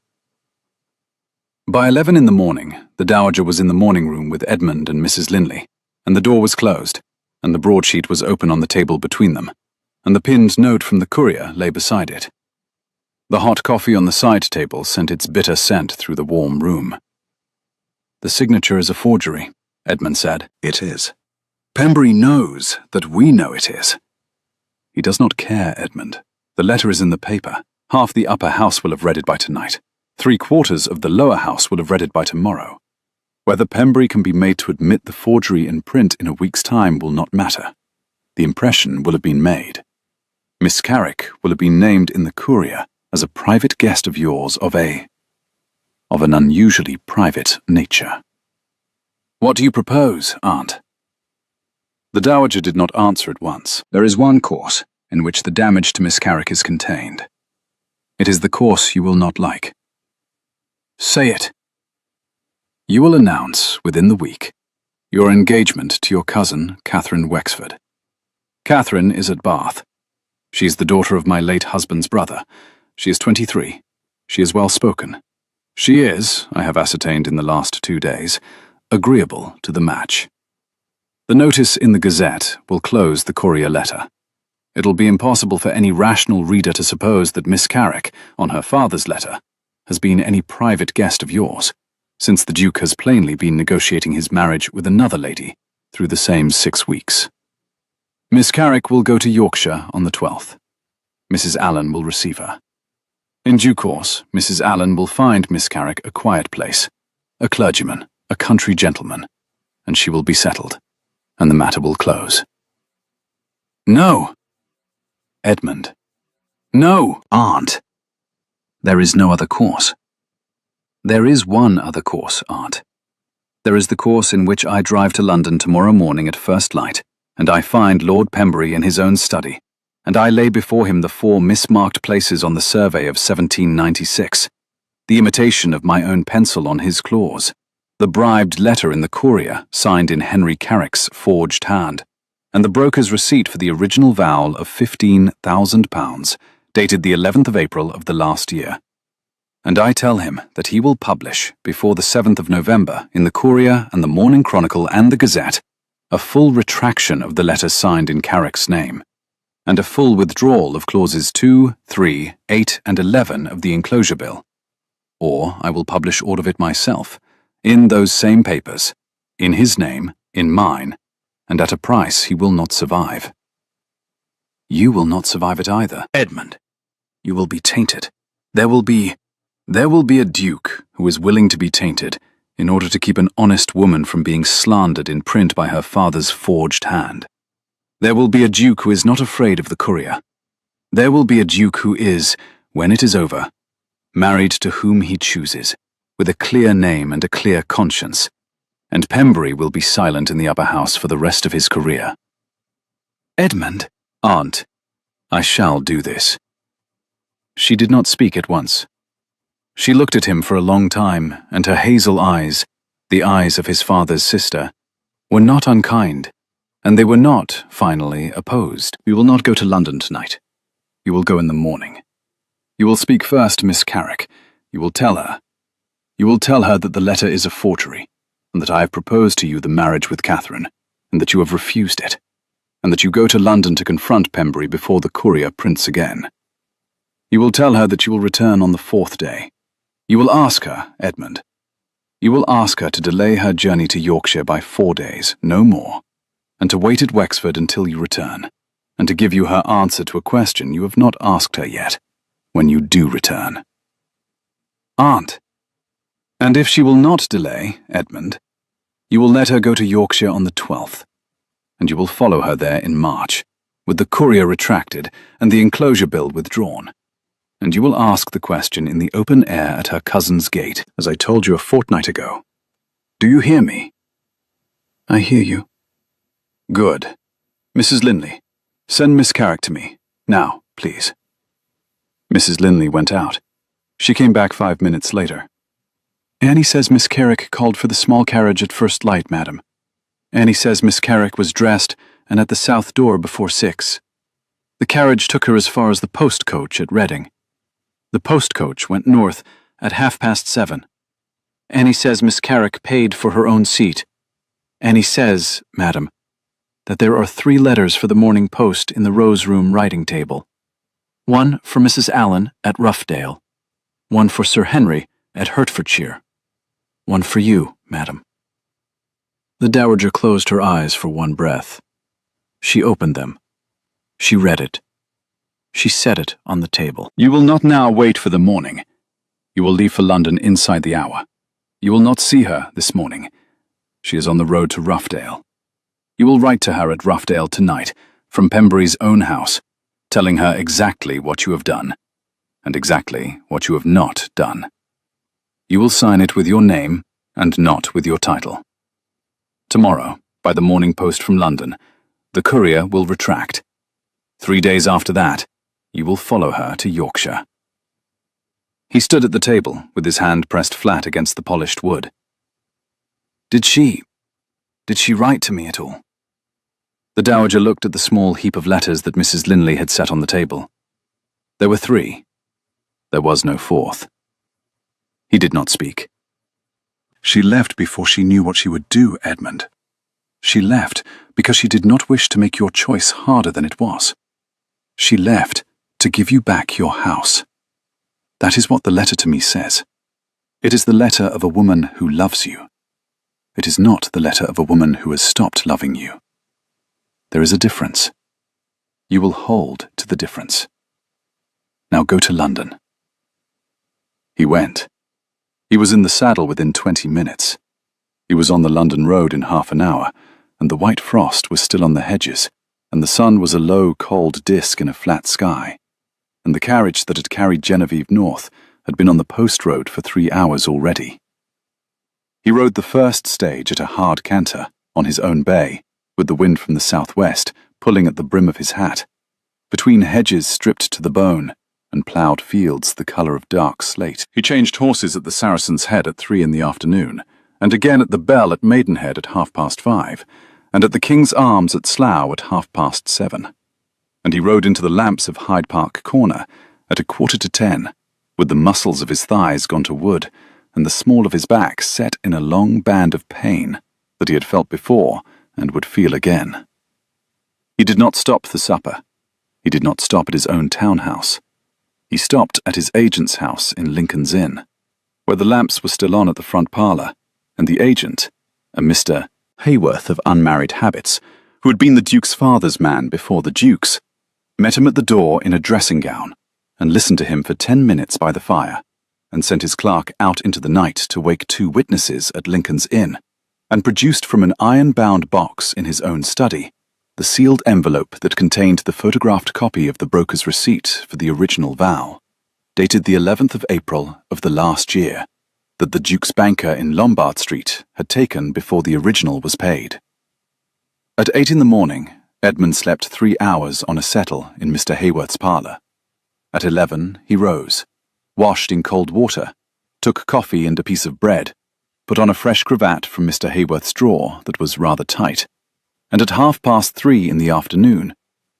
By 11 in the morning, the Dowager was in the morning room with Edmund and Mrs. Linley, and the door was closed, and the broadsheet was open on the table between them, and the pinned note from the courier lay beside it. The hot coffee on the side table sent its bitter scent through the warm room. "The signature is a forgery," Edmund said. "It is. Pembury knows that we know it is." "He does not care, Edmund. The letter is in the paper. Half the upper house will have read it by tonight. 3/4 of the lower house will have read it by tomorrow. Whether Pembury can be made to admit the forgery in print in a week's time will not matter. The impression will have been made. Miss Carrick will have been named in the courier as a private guest of yours of an unusually private nature." "What do you propose, Aunt?" The Dowager did not answer at once. "There is one course in which the damage to Miss Carrick is contained. It is the course you will not like." "Say it." "You will announce, within the week, your engagement to your cousin, Catherine Wexford. Catherine is at Bath. She is the daughter of my late husband's brother. She is 23. She is well-spoken. She is, I have ascertained in the last 2 days, agreeable to the match. The notice in the Gazette will close the courier letter. It'll be impossible for any rational reader to suppose that Miss Carrick, on her father's letter, has been any private guest of yours, since the Duke has plainly been negotiating his marriage with another lady through the same 6 weeks. Miss Carrick will go to Yorkshire on the 12th. Mrs. Allen will receive her. In due course, Mrs. Allen will find Miss Carrick a quiet place, a clergyman, a country gentleman, and she will be settled, and the matter will close." "No." "Edmund." "No, Aunt." "There is no other course." "There is one other course, Aunt. There is the course in which I drive to London tomorrow morning at first light, and I find Lord Pembury in his own study, and I lay before him the 4 mismarked places on the survey of 1796, the imitation of my own pencil on his claws, the bribed letter in the courier signed in Henry Carrick's forged hand, and the broker's receipt for the original vowel of £15,000, dated the 11th of April of the last year. And I tell him that he will publish, before the 7th of November, in the Courier and the Morning Chronicle and the Gazette, a full retraction of the letter signed in Carrick's name, and a full withdrawal of clauses 2, 3, 8, and 11 of the enclosure bill. Or I will publish all of it myself, in those same papers, in his name, in mine, and at a price he will not survive. You will not survive it either, Edmund. You will be tainted. There will be a duke who is willing to be tainted in order to keep an honest woman from being slandered in print by her father's forged hand. There will be a duke who is not afraid of the courier. There will be a duke who is, when it is over, married to whom he chooses, with a clear name and a clear conscience, and Pembury will be silent in the upper house for the rest of his career. Edmund, Aunt, I shall do this. She did not speak at once. She looked at him for a long time, and her hazel eyes, the eyes of his father's sister, were not unkind, and they were not, finally, opposed. "We will not go to London tonight. You will go in the morning. You will speak first to Miss Carrick. You will tell her that the letter is a forgery, and that I have proposed to you the marriage with Catherine, and that you have refused it, and that you go to London to confront Pembury before the courier prints again. You will tell her that you will return on the 4th day. You will ask her, Edmund, you will ask her to delay her journey to Yorkshire by 4 days, no more, and to wait at Wexford until you return, and to give you her answer to a question you have not asked her yet, when you do return. Aunt, And if she will not delay, Edmund, you will let her go to Yorkshire on the 12th, and you will follow her there in March, with the courier retracted and the enclosure bill withdrawn. And you will ask the question in the open air at her cousin's gate, as I told you a fortnight ago. Do you hear me? I hear you. Good. Mrs. Linley, send Miss Carrick to me. Now, please. Mrs. Linley went out. She came back 5 minutes later. Annie says Miss Carrick called for the small carriage at first light, madam. Annie says Miss Carrick was dressed and at the south door before 6. The carriage took her as far as the post coach at Reading. The post coach went north at 7:30. Annie says Miss Carrick paid for her own seat. Annie says, madam, that there are 3 letters for the Morning Post in the Rose Room writing table. One for Mrs. Allen at Roughedale. One for Sir Henry at Hertfordshire. One for you, madam. The dowager closed her eyes for one breath. She opened them. She read it. She set it on the table. You will not now wait for the morning. You will leave for London inside the hour. You will not see her this morning. She is on the road to Roughedale. You will write to her at Roughedale tonight, from Pembury's own house, telling her exactly what you have done, and exactly what you have not done. You will sign it with your name and not with your title. Tomorrow, by the Morning Post from London, the courier will retract. 3 days after that, you will follow her to Yorkshire. He stood at the table, with his hand pressed flat against the polished wood. Did she write to me at all? The dowager looked at the small heap of letters that Mrs. Linley had set on the table. There were 3. There was no 4th. He did not speak. She left before she knew what she would do, Edmund. She left because she did not wish to make your choice harder than it was. She left to give you back your house. That is what the letter to me says. It is the letter of a woman who loves you. It is not the letter of a woman who has stopped loving you. There is a difference. You will hold to the difference. Now go to London. He went. He was in the saddle within 20 minutes. He was on the London road in half an hour, and the white frost was still on the hedges, and the sun was a low, cold disk in a flat sky, and the carriage that had carried Genevieve north had been on the post road for 3 hours already. He rode the first stage at a hard canter, on his own bay, with the wind from the southwest pulling at the brim of his hat, between hedges stripped to the bone, and ploughed fields the colour of dark slate. He changed horses at the Saracen's Head at 3 in the afternoon, and again at the Bell at Maidenhead at 5:30, and at the King's Arms at Slough at 7:30. And he rode into the lamps of Hyde Park Corner at 9:45, with the muscles of his thighs gone to wood, and the small of his back set in a long band of pain that he had felt before and would feel again. He did not stop for supper. He did not stop at his own townhouse. He stopped at his agent's house in Lincoln's Inn, where the lamps were still on at the front parlour, and the agent, a Mr. Hayworth of unmarried habits, who had been the Duke's father's man before the Duke's, met him at the door in a dressing gown, and listened to him for 10 minutes by the fire, and sent his clerk out into the night to wake 2 witnesses at Lincoln's Inn, and produced from an iron-bound box in his own study the sealed envelope that contained the photographed copy of the broker's receipt for the original vow, dated the 11th of April of the last year, that the Duke's banker in Lombard Street had taken before the original was paid. At 8 in the morning, Edmund slept 3 hours on a settle in Mr. Hayworth's parlour. At 11 he rose, washed in cold water, took coffee and a piece of bread, put on a fresh cravat from Mr. Hayworth's drawer that was rather tight, and at 3:30 in the afternoon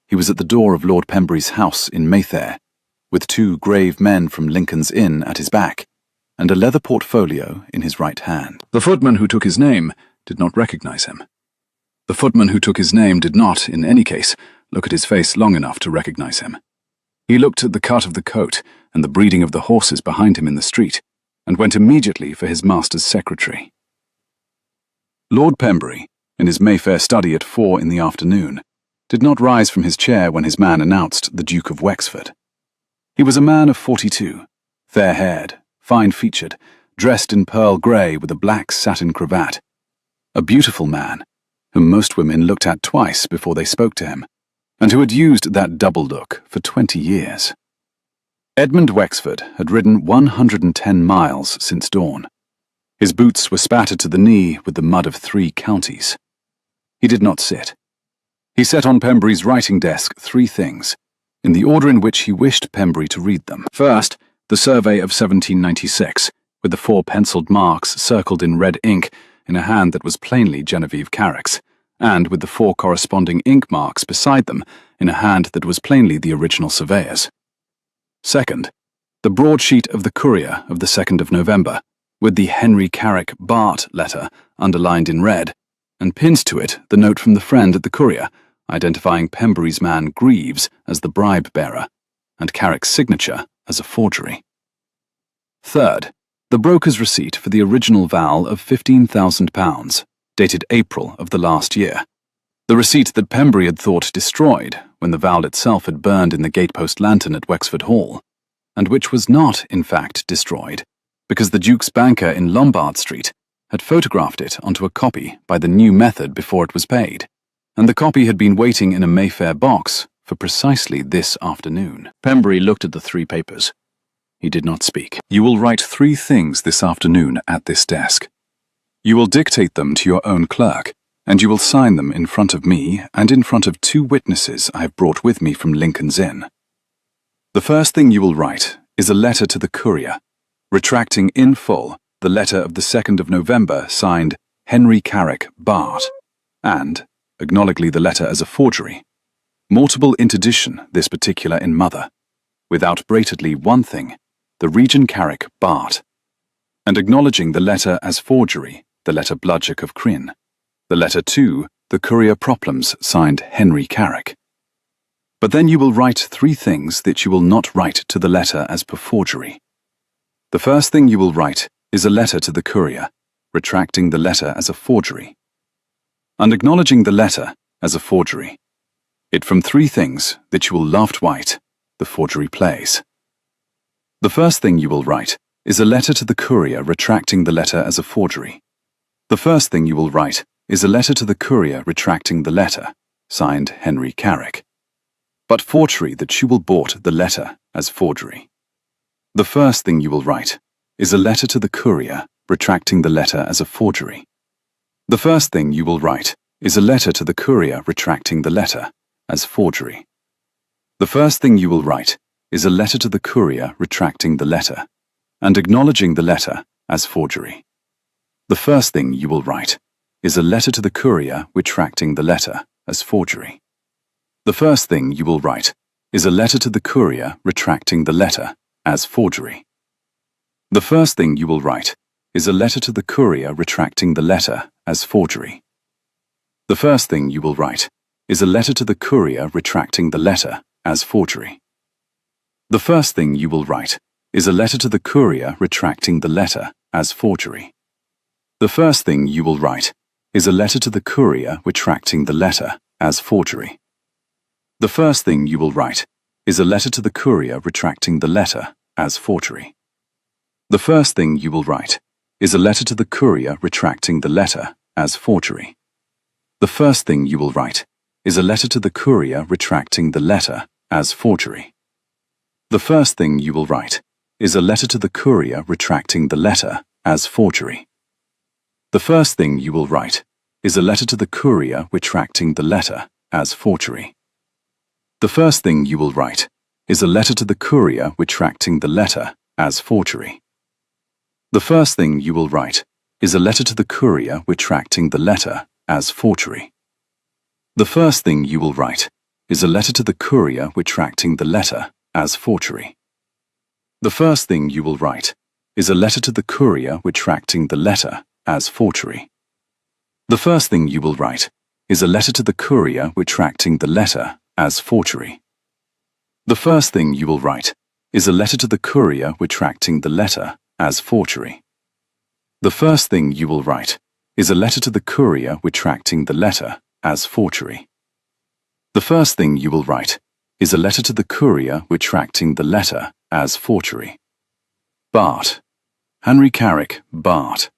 he was at the door of Lord Pembury's house in Mayfair, with 2 grave men from Lincoln's Inn at his back, and a leather portfolio in his right hand. The footman who took his name did not recognize him. The footman who took his name did not, in any case, look at his face long enough to recognize him. He looked at the cut of the coat and the breeding of the horses behind him in the street, and went immediately for his master's secretary. Lord Pembury, in his Mayfair study at 4 in the afternoon, did not rise from his chair when his man announced the Duke of Wexford. He was a man of 42, fair-haired, fine-featured, dressed in pearl grey with a black satin cravat. A beautiful man, whom most women looked at twice before they spoke to him, and who had used that double look for 20 years. Edmund Wexford had ridden 110 miles since dawn. His boots were spattered to the knee with the mud of 3 counties. He did not sit. He set on Pembury's writing desk 3 things, in the order in which he wished Pembury to read them. First, the survey of 1796, with the 4 penciled marks circled in red ink in a hand that was plainly Genevieve Carrick's, and with the 4 corresponding ink marks beside them in a hand that was plainly the original surveyor's. Second, the broadsheet of the Courier of the 2nd of November, with the Henry Carrick Bart letter underlined in red, and pinned to it the note from the friend at the Courier, identifying Pembury's man Greaves as the bribe-bearer, and Carrick's signature as a forgery. Third, the broker's receipt for the original Val of £15,000, dated April of the last year. The receipt that Pembury had thought destroyed when the Val itself had burned in the gatepost lantern at Wexford Hall, and which was not, in fact, destroyed, because the Duke's banker in Lombard Street had photographed it onto a copy by the new method before it was paid, and the copy had been waiting in a Mayfair box for precisely this afternoon. Pembury looked at the 3 papers. He did not speak. You will write 3 things this afternoon at this desk. You will dictate them to your own clerk, and you will sign them in front of me and in front of 2 witnesses I have brought with me from Lincoln's Inn. The first thing you will write is a letter to the Courier, retracting in full the letter of the 2nd of November signed Henry Carrick Bart, and, acknowledging the letter as a forgery, multiple interdiction this particular in mother, without bratedly one thing, the Regent Carrick Bart, and acknowledging the letter as forgery, the letter Bludgeck of Cryn, the letter 2, the Courier Proplums signed Henry Carrick. But then you will write 3 things that you will not write to the letter as per forgery. The first thing you will write is a letter to the Courier, retracting the letter as a forgery, and acknowledging the letter as a forgery. It from 3 things that you will love to write, the forgery plays. The first thing you will write is a letter to the Courier retracting the letter as a forgery. The first thing you will write is a letter to the Courier retracting the letter, signed Henry Carrick, but forgery that you will bought the letter as forgery. The first thing you will write is a letter to the Courier retracting the letter as a forgery. The first thing you will write is a letter to the Courier retracting the letter as forgery. The first thing you will write is a letter to the Courier retracting the letter and acknowledging the letter as forgery. The first thing you will write is a letter to the Courier retracting the letter as forgery. The first thing you will write is a letter to the Courier retracting the letter as forgery. The first thing you will write is a letter to the Courier retracting the letter as forgery. The first thing you will write is a letter to the Courier retracting the letter as forgery. The first thing you will write is a letter to the Courier retracting the letter as forgery. The first thing you will write is a letter to the Courier retracting the letter as forgery. The first thing you will write is a letter to the Courier retracting the letter as forgery. The first thing you will write is a letter to the Courier retracting the letter as forgery. The first thing you will write is a letter to the Courier retracting the letter as forgery. The first thing you will write is a letter to the Courier retracting the letter as forgery. The first thing you will write is a letter to the Courier retracting the letter as forgery. The first thing you will write is a letter to the Courier retracting the letter as forgery. The first thing you will write is a letter to the Courier retracting the letter as forgery. The first thing you will write is a letter to the Courier retracting the letter as forgery. The first thing you will write is a letter to the Courier retracting the letter as forgery. The first thing you will write is a letter to the Courier retracting the letter as forgery. The first thing you will write is a letter to the Courier retracting the letter as forgery. The first thing you will write is a letter to the Courier retracting the letter as forgery. The first thing you will write is a letter to the Courier retracting the letter as forgery. Bart Henry Carrick, Bart,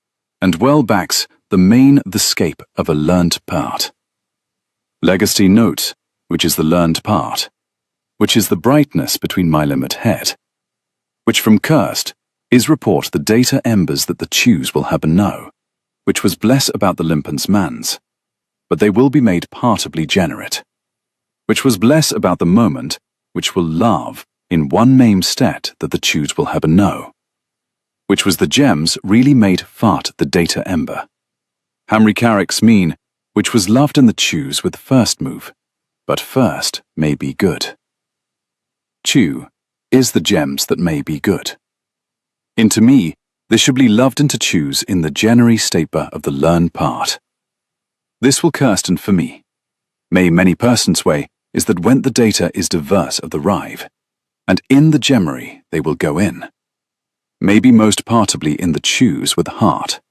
and well backs the main the scape of a learnt part. Legacy note, which is the learned part, which is the brightness between my limit head, which from cursed is report the data embers that the chews will haben know, which was bless about the limpens mans, but they will be made partably generate, which was bless about the moment, which will love in one name stet that the chews will haben know, which was the gems really made fart the data ember. Henry Carrick's mean, which was loved in the chews with first move, but first may be good. Chew is the gems that may be good. Into me, they should be loved into chews in the January staper of the learn part. This will Kirsten for me. May many persons way is that when the data is diverse of the rive, and in the January they will go in. Maybe most partably in the chews with heart.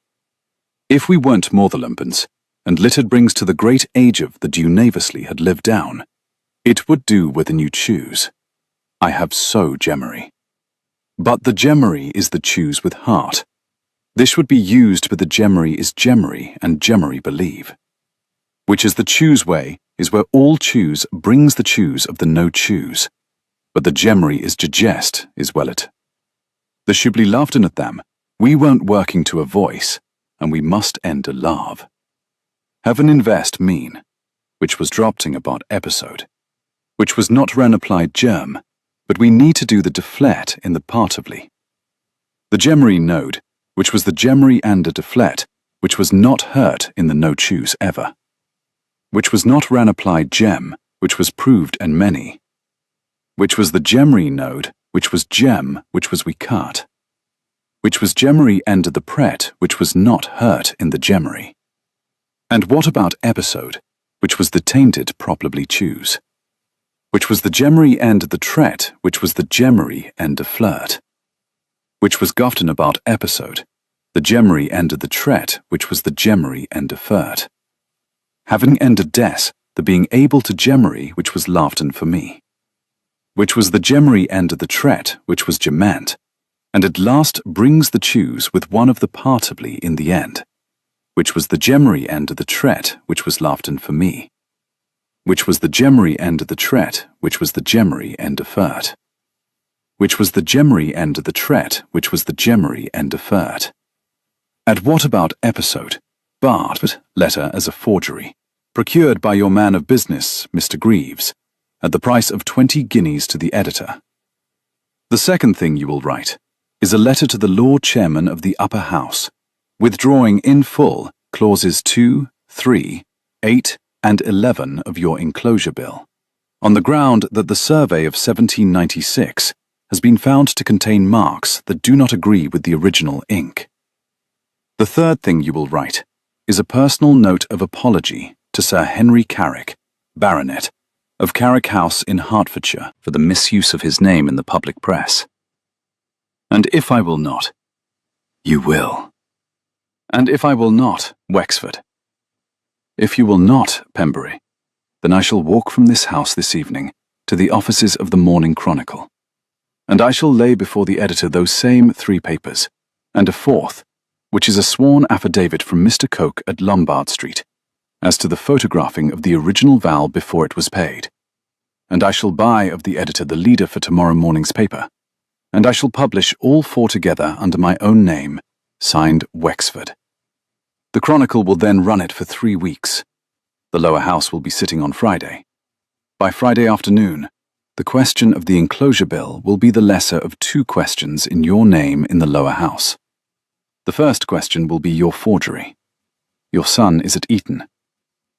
If we weren't more the lumpens, and littered brings to the great age of the due naviously had lived down, it would do with the new chews. I have so January. But the January is the chews with heart. This would be used with the January is January and January believe. Which is the chews way is where all chews brings the chews of the no chews. But the January is digest is well it. The should be loved in at them, we won't working to a voice, and we must end a love. Heaven invest mean, which was dropping about episode, which was not ran applied germ, but we need to do the deflet in the partably. The January node, which was the January and a deflet, which was not hurt in the no choose ever. Which was not ran applied gem, which was proved and many. Which was the January node, which was gem, which was we cut. Which was January and the pret, which was not hurt in the January. And what about episode, which was the tainted probably choose? Which was the January and the tret, which was the January and a flirt. Which was Gofton about episode, the January and the tret, which was the January and a flirt. Having ended des, the being able to January, which was Laughton for me. Which was the January and the tret, which was Gemant, and at last brings the choose with one of the partably in the end. Which was the January and the tret, which was Laughton for me. Which was the January and the tret, which was the January and a flirt. Which was the January and the tret, which was the January and a flirt. And what about episode, Bart, letter as a forgery, procured by your man of business, Mr. Greaves, at the price of 20 guineas to the editor. The second thing you will write is a letter to the Lord Chairman of the Upper House, withdrawing in full clauses 2, 3, 8, and 11 of your enclosure bill, on the ground that the survey of 1796 has been found to contain marks that do not agree with the original ink. The third thing you will write is a personal note of apology to Sir Henry Carrick, Baronet, of Carrick House in Hertfordshire, for the misuse of his name in the public press. And if I will not, you will. And if I will not, Wexford. If you will not, Pembury, then I shall walk from this house this evening to the offices of the Morning Chronicle, and I shall lay before the editor those same 3 papers, and a 4th, which is a sworn affidavit from Mr. Coke at Lombard Street, as to the photographing of the original vow before it was paid. And I shall buy of the editor the leader for tomorrow morning's paper, and I shall publish all 4 together under my own name, signed Wexford. The Chronicle will then run it for 3 weeks. The lower house will be sitting on Friday. By Friday afternoon, the question of the enclosure bill will be the lesser of 2 questions in your name in the lower house. The first question will be your forgery. Your son is at Eton.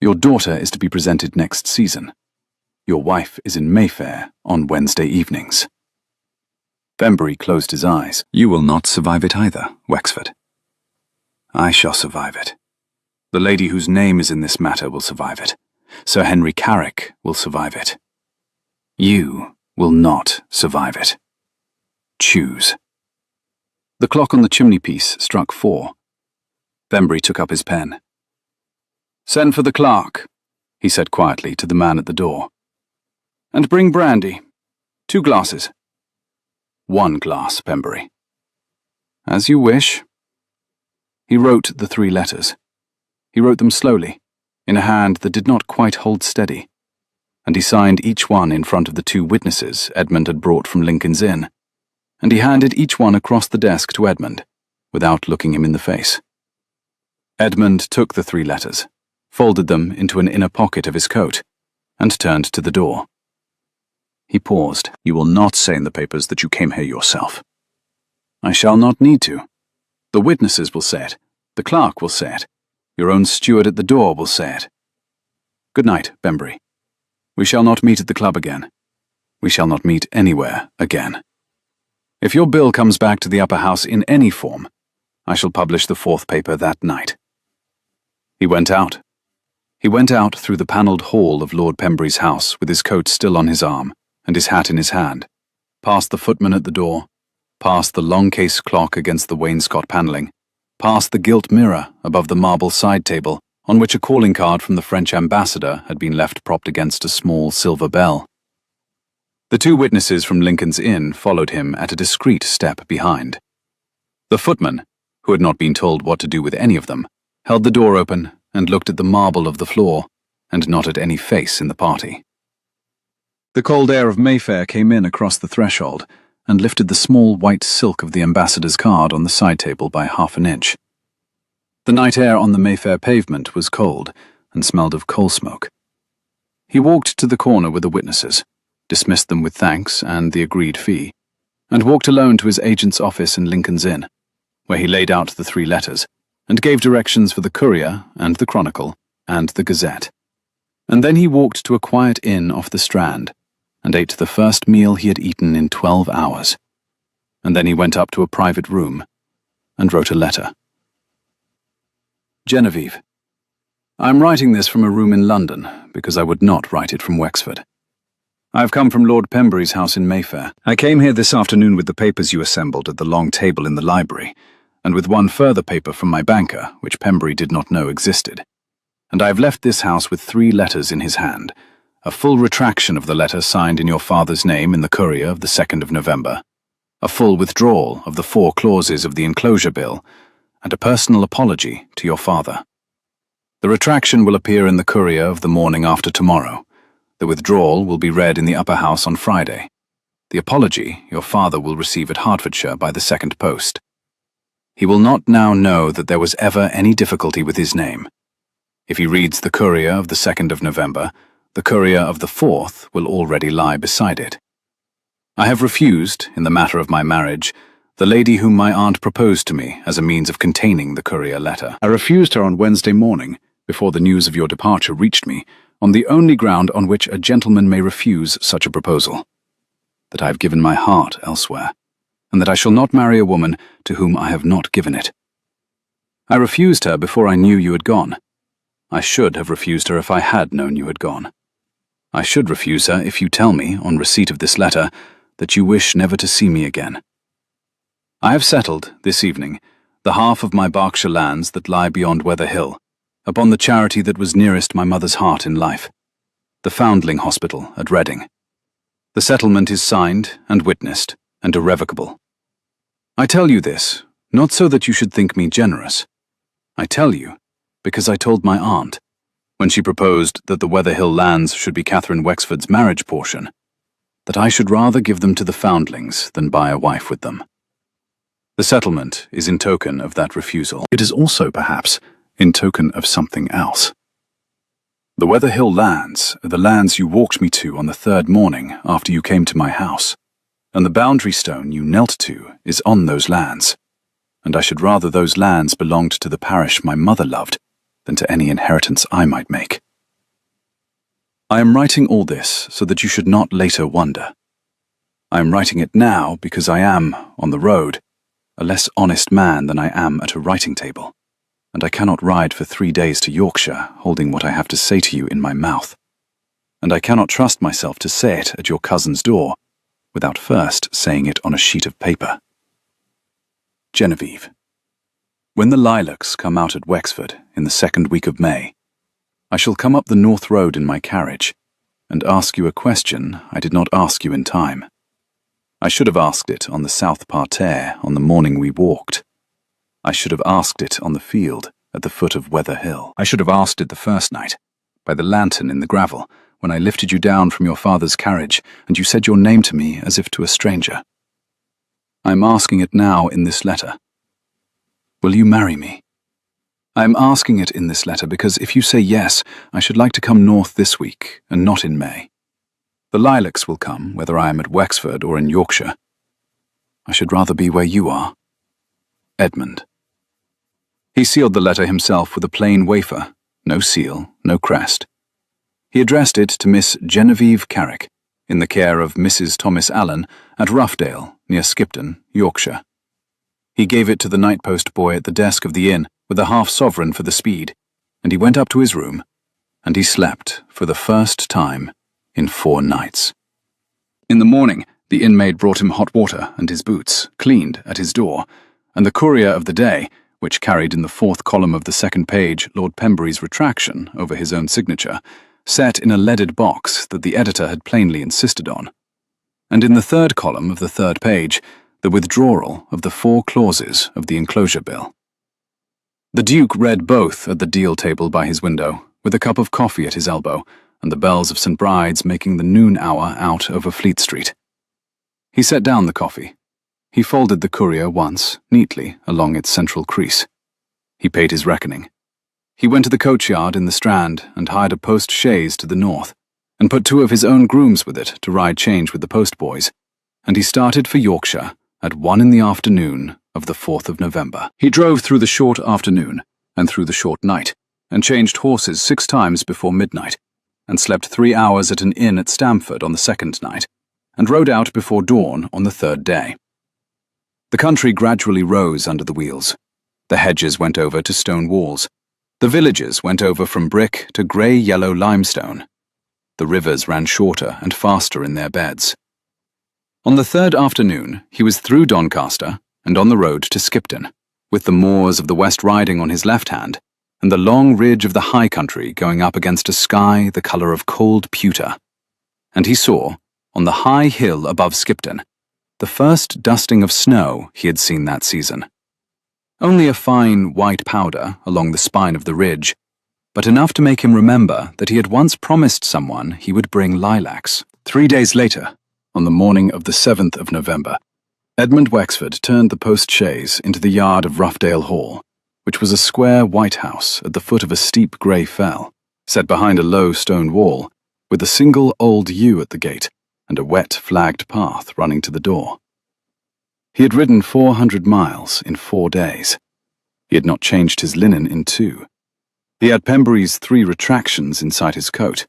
Your daughter is to be presented next season. Your wife is in Mayfair on Wednesday evenings. Pembury closed his eyes. You will not survive it either, Wexford. I shall survive it. The lady whose name is in this matter will survive it. Sir Henry Carrick will survive it. You will not survive it. Choose. The clock on the chimney-piece struck 4. Pembury took up his pen. "Send for the clerk," he said quietly to the man at the door. "And bring brandy. 2 glasses." 1 glass, Pembury. As you wish. He wrote the 3 letters. He wrote them slowly, in a hand that did not quite hold steady, and he signed each one in front of the 2 witnesses Edmund had brought from Lincoln's Inn, and he handed each one across the desk to Edmund, without looking him in the face. Edmund took the 3 letters, folded them into an inner pocket of his coat, and turned to the door. He paused. You will not say in the papers that you came here yourself. I shall not need to. The witnesses will say it. The clerk will say it. Your own steward at the door will say it. Good night, Pembury. We shall not meet at the club again. We shall not meet anywhere again. If your bill comes back to the upper house in any form, I shall publish the 4th paper that night. He went out. He went out through the panelled hall of Lord Pembury's house with his coat still on his arm and his hat in his hand, past the footman at the door, past the long case clock against the wainscot panelling, past the gilt mirror above the marble side table on which a calling card from the French ambassador had been left propped against a small silver bell. The 2 witnesses from Lincoln's Inn followed him at a discreet step behind. The footman, who had not been told what to do with any of them, held the door open and looked at the marble of the floor, and not at any face in the party. The cold air of Mayfair came in across the threshold, and lifted the small white silk of the ambassador's card on the side table by half an inch. The night air on the Mayfair pavement was cold, and smelled of coal smoke. He walked to the corner with the witnesses, dismissed them with thanks and the agreed fee, and walked alone to his agent's office in Lincoln's Inn, where he laid out the 3 letters, and gave directions for the Courier and the Chronicle and the Gazette. And then he walked to a quiet inn off the Strand, and ate the first meal he had eaten in 12 hours. And then he went up to a private room, and wrote a letter. Genevieve, I am writing this from a room in London, because I would not write it from Wexford. I have come from Lord Pembury's house in Mayfair. I came here this afternoon with the papers you assembled at the long table in the library, and with one further paper from my banker, which Pembury did not know existed. And I have left this house with 3 letters in his hand, a full retraction of the letter signed in your father's name in the Courier of the 2nd of November, a full withdrawal of the 4 clauses of the enclosure bill, and a personal apology to your father. The retraction will appear in the Courier of the morning after tomorrow. The withdrawal will be read in the upper house on Friday. The apology your father will receive at Hertfordshire by the 2nd post. He will not now know that there was ever any difficulty with his name. If he reads the Courier of the 2nd of November, the Courier of the 4th will already lie beside it. I have refused, in the matter of my marriage, the lady whom my aunt proposed to me as a means of containing the Courier letter. I refused her on Wednesday morning, before the news of your departure reached me, on the only ground on which a gentleman may refuse such a proposal: that I have given my heart elsewhere, and that I shall not marry a woman to whom I have not given it. I refused her before I knew you had gone. I should have refused her if I had known you had gone. I should refuse her if you tell me, on receipt of this letter, that you wish never to see me again. I have settled, this evening, the half of my Berkshire lands that lie beyond Weather Hill, upon the charity that was nearest my mother's heart in life, the Foundling Hospital at Reading. The settlement is signed and witnessed and irrevocable. I tell you this, not so that you should think me generous. I tell you, because I told my aunt, when she proposed that the Weather Hill lands should be Catherine Wexford's marriage portion, that I should rather give them to the Foundlings than buy a wife with them. The settlement is in token of that refusal. It is also, perhaps, in token of something else. The Weather Hill lands are the lands you walked me to on the 3rd morning after you came to my house, and the boundary stone you knelt to is on those lands, and I should rather those lands belonged to the parish my mother loved than to any inheritance I might make. I am writing all this so that you should not later wonder. I am writing it now because I am, on the road, a less honest man than I am at a writing table, and I cannot ride for 3 days to Yorkshire holding what I have to say to you in my mouth, and I cannot trust myself to say it at your cousin's door without first saying it on a sheet of paper. Genevieve, when the lilacs come out at Wexford in the 2nd week of May, I shall come up the North Road in my carriage and ask you a question I did not ask you in time. I should have asked it on the south parterre on the morning we walked. I should have asked it on the field at the foot of Weather Hill. I should have asked it the first night, by the lantern in the gravel, when I lifted you down from your father's carriage and you said your name to me as if to a stranger. I am asking it now in this letter. Will you marry me? I am asking it in this letter because if you say yes, I should like to come north this week and not in May. The lilacs will come, whether I am at Wexford or in Yorkshire. I should rather be where you are. Edmund. He sealed the letter himself with a plain wafer, no seal, no crest. He addressed it to Miss Genevieve Carrick, in the care of Mrs. Thomas Allen, at Roughedale, near Skipton, Yorkshire. He gave it to the night-post boy at the desk of the inn, with a half-sovereign for the speed, and he went up to his room, and he slept for the first time in 4 nights. In the morning, the inn-maid brought him hot water and his boots, cleaned, at his door, and the Courier of the Day, which carried in the 4th column of the 2nd page Lord Pembury's retraction over his own signature, set in a leaded box that the editor had plainly insisted on, and in the 3rd column of the 3rd page, the withdrawal of the 4 clauses of the enclosure bill. The Duke read both at the deal table by his window, with a cup of coffee at his elbow, and the bells of St. Bride's making the noon hour out over Fleet Street. He set down the coffee. He folded the Courier once, neatly, along its central crease. He paid his reckoning. He went to the coachyard in the Strand and hired a post-chaise to the north, and put 2 of his own grooms with it to ride change with the postboys, and he started for Yorkshire at 1 in the afternoon of the 4th of November. He drove through the short afternoon and through the short night, and changed horses 6 times before midnight, and slept 3 hours at an inn at Stamford on the 2nd night, and rode out before dawn on the 3rd day. The country gradually rose under the wheels. The hedges went over to stone walls. The villages went over from brick to grey-yellow limestone. The rivers ran shorter and faster in their beds. On the 3rd afternoon, he was through Doncaster and on the road to Skipton, with the moors of the West Riding on his left hand, and the long ridge of the high country going up against a sky the colour of cold pewter. And he saw, on the high hill above Skipton, the first dusting of snow he had seen that season. Only a fine white powder along the spine of the ridge, but enough to make him remember that he had once promised someone he would bring lilacs. 3 days later, on the morning of the 7th of November, Edmund Wexford turned the post-chaise into the yard of Roughedale Hall, which was a square white house at the foot of a steep grey fell, set behind a low stone wall, with a single old yew at the gate and a wet flagged path running to the door. He had ridden 400 miles in 4 days. He had not changed his linen in 2. He had Pembury's 3 retractions inside his coat.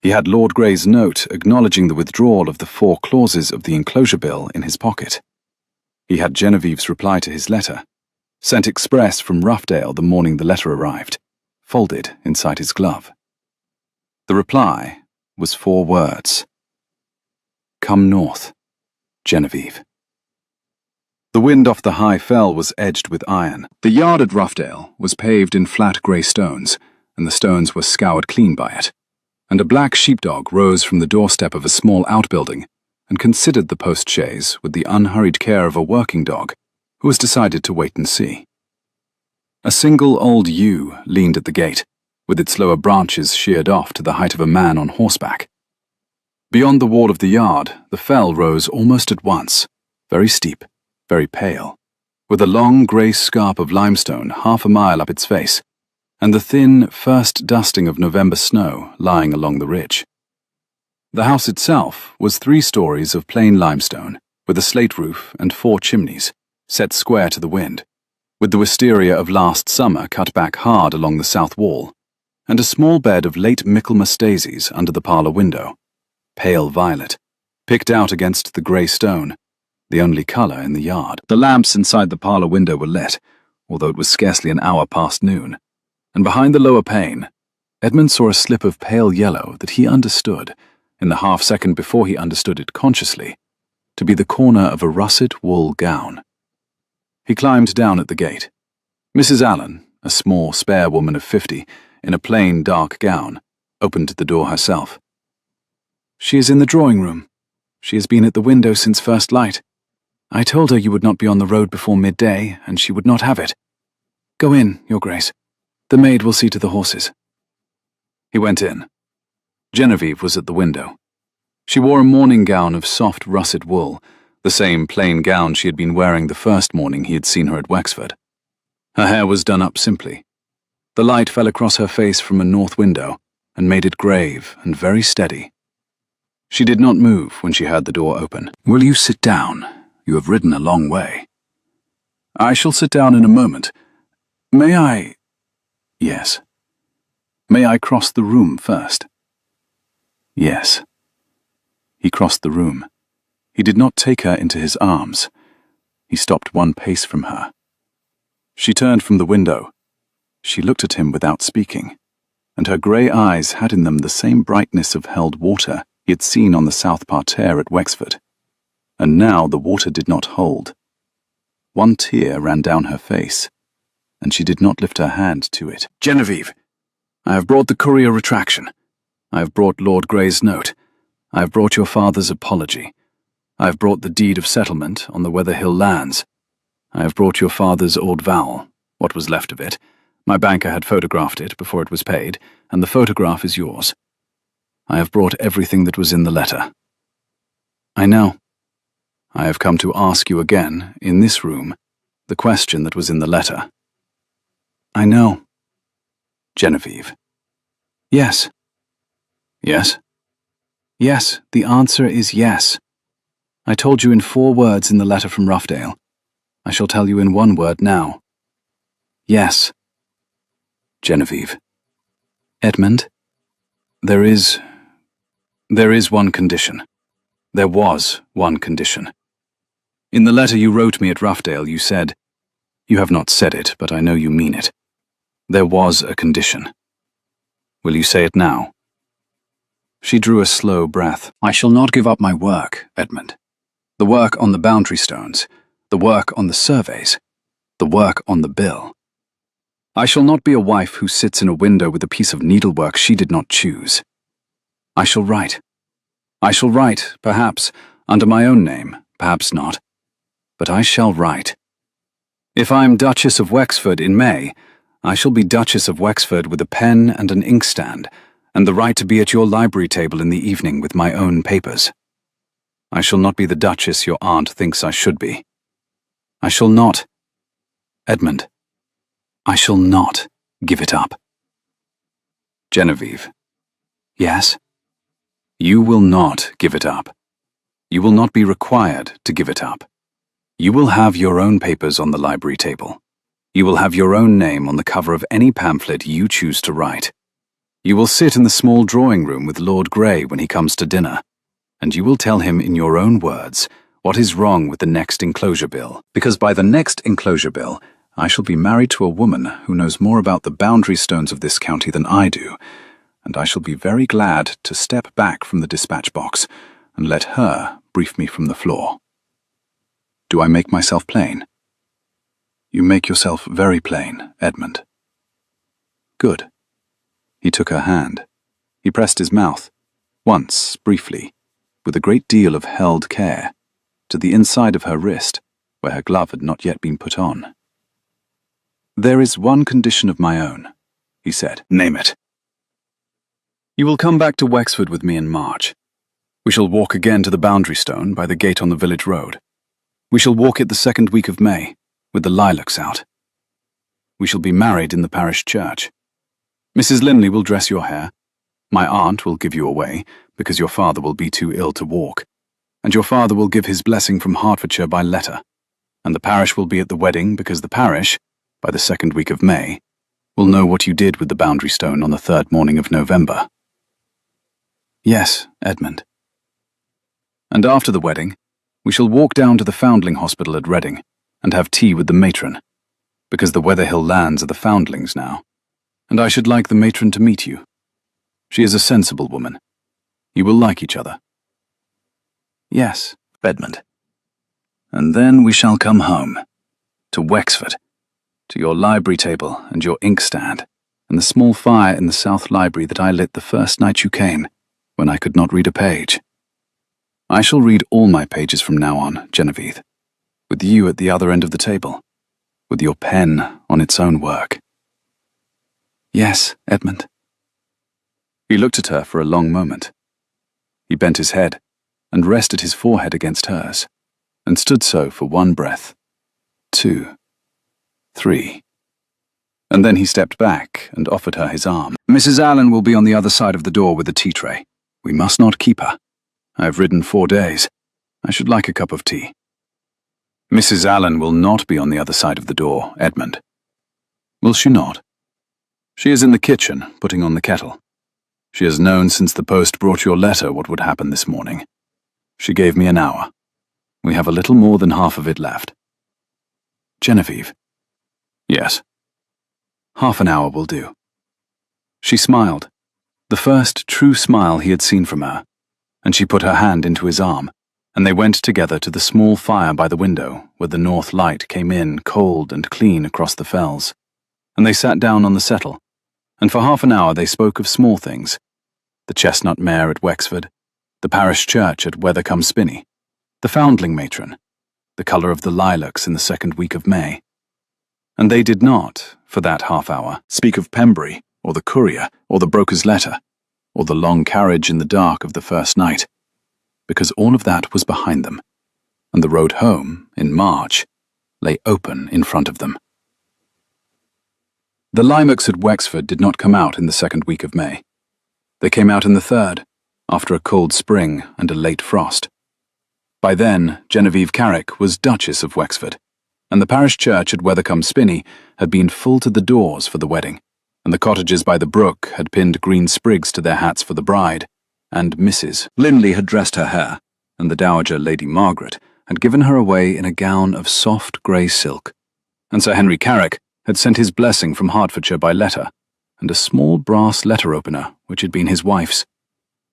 He had Lord Grey's note acknowledging the withdrawal of the 4 clauses of the enclosure bill in his pocket. He had Genevieve's reply to his letter, sent express from Roughedale the morning the letter arrived, folded inside his glove. The reply was 4 words. Come north, Genevieve. The wind off the high fell was edged with iron. The yard at Roughedale was paved in flat grey stones, and the stones were scoured clean by it, and a black sheepdog rose from the doorstep of a small outbuilding and considered the post-chaise with the unhurried care of a working dog who has decided to wait and see. A single old yew leaned at the gate, with its lower branches sheared off to the height of a man on horseback. Beyond the wall of the yard, the fell rose almost at once, very steep, very pale, with a long grey scarp of limestone 1/2 mile up its face, and the thin first dusting of November snow lying along the ridge. The house itself was 3 stories of plain limestone, with a slate roof and 4 chimneys, set square to the wind, with the wisteria of last summer cut back hard along the south wall, and a small bed of late Michaelmas daisies under the parlour window, pale violet, picked out against the grey stone, the only colour in the yard. The lamps inside the parlour window were lit, although it was scarcely an hour past noon, and behind the lower pane, Edmund saw a slip of pale yellow that he understood, in the half-second before he understood it consciously, to be the corner of a russet wool gown. He climbed down at the gate. Mrs. Allen, a small, spare woman of 50, in a plain, dark gown, opened the door herself. "She is in the drawing-room," She has been at the window since first light. I told her you would not be on the road before midday, and she would not have it. Go in, Your Grace. The maid will see to the horses." He went in. Genevieve was at the window. She wore a morning gown of soft russet wool, the same plain gown she had been wearing the first morning he had seen her at Wexford. Her hair was done up simply. The light fell across her face from a north window and made it grave and very steady. She did not move when she heard the door open. "Will you sit down? You have ridden a long way." "I shall sit down in a moment. May I—" "Yes." "May I cross the room first?" "Yes." He crossed the room. He did not take her into his arms. He stopped one pace from her. She turned from the window. She looked at him without speaking, and her grey eyes had in them the same brightness of held water he had seen on the south parterre at Wexford. And now the water did not hold. One tear ran down her face, and she did not lift her hand to it. "Genevieve, I have brought the courier retraction. I have brought Lord Grey's note. I have brought your father's apology. I have brought the deed of settlement on the Weatherhill lands. I have brought your father's old vowel, what was left of it. My banker had photographed it before it was paid, and the photograph is yours. I have brought everything that was in the letter." "I know. I have come to ask you again, in this room, the question that was in the letter." "I know." "Genevieve." "Yes." "Yes?" "Yes, the answer is yes. I told you in 4 words in the letter from Roughedale. I shall tell you in 1 word now. Yes." "Genevieve." "Edmund, there is one condition. There was one condition. In the letter you wrote me at Roughedale, you said— You have not said it, but I know you mean it. There was a condition. Will you say it now?" She drew a slow breath. "I shall not give up my work, Edmund. The work on the boundary stones, the work on the surveys, the work on the bill. I shall not be a wife who sits in a window with a piece of needlework she did not choose. I shall write. I shall write, perhaps, under my own name, perhaps not. But I shall write. If I am Duchess of Wexford in May, I shall be Duchess of Wexford with a pen and an inkstand, and the right to be at your library table in the evening with my own papers. I shall not be the Duchess your aunt thinks I should be. I shall not— Edmund, I shall not give it up." "Genevieve." "Yes?" "You will not give it up. You will not be required to give it up. You will have your own papers on the library table. You will have your own name on the cover of any pamphlet you choose to write. You will sit in the small drawing room with Lord Grey when he comes to dinner, and you will tell him in your own words what is wrong with the next enclosure bill, because by the next enclosure bill I shall be married to a woman who knows more about the boundary stones of this county than I do, and I shall be very glad to step back from the dispatch box and let her brief me from the floor. Do I make myself plain?" "You make yourself very plain, Edmund." "Good." He took her hand. He pressed his mouth, once, briefly, with a great deal of held care, to the inside of her wrist, where her glove had not yet been put on. "There is one condition of my own," he said. "Name it." "You will come back to Wexford with me in March. We shall walk again to the boundary stone by the gate on the village road. We shall walk it the 2nd week of May, with the lilacs out. We shall be married in the parish church. Mrs. Linley will dress your hair. My aunt will give you away, because your father will be too ill to walk, and your father will give his blessing from Hertfordshire by letter, and the parish will be at the wedding because the parish, by the 2nd week of May, will know what you did with the boundary stone on the 3rd morning of November." "Yes, Edmund." "And after the wedding, we shall walk down to the Foundling Hospital at Reading and have tea with the matron, because the Weatherhill lands are the Foundlings now, and I should like the matron to meet you. She is a sensible woman. You will like each other." "Yes, Edmund." "And then we shall come home, to Wexford, to your library table and your inkstand, and the small fire in the south library that I lit the first night you came, when I could not read a page. I shall read all my pages from now on, Genevieve, with you at the other end of the table, with your pen on its own work. Yes, Edmund. He looked at her for a long moment. He bent his head and rested his forehead against hers, and stood so for 1 breath, 2, 3. And then he stepped back and offered her his arm. Mrs. Allen will be on the other side of the door with the tea tray. We must not keep her. I have ridden 4 days. I should like a cup of tea. Mrs. Allen will not be on the other side of the door, Edmund. Will she not? She is in the kitchen, putting on the kettle. She has known since the post brought your letter what would happen this morning. She gave me an hour. We have a little more than half of it left. Genevieve. Yes. Half an hour will do. She smiled, the first true smile he had seen from her, and she put her hand into his arm, and they went together to the small fire by the window where the north light came in cold and clean across the fells, and they sat down on the settle, and for half an hour they spoke of small things: the chestnut mare at Wexford, the parish church at Wethercombe-Spinney, the foundling matron, the colour of the lilacs in the 2nd week of May. And they did not, for that half hour, speak of Pembury, or the courier, or the broker's letter, or the long carriage in the dark of the first night, because all of that was behind them, and the road home, in March, lay open in front of them. The lilacs at Wexford did not come out in the 2nd week of May. They came out in the 3rd, after a cold spring and a late frost. By then, Genevieve Carrick was Duchess of Wexford, and the parish church at Wethercombe-Spinney had been full to the doors for the wedding, and the cottages by the brook had pinned green sprigs to their hats for the bride, and Mrs. Linley had dressed her hair, and the Dowager Lady Margaret had given her away in a gown of soft grey silk, and Sir Henry Carrick had sent his blessing from Hertfordshire by letter, and a small brass letter-opener which had been his wife's,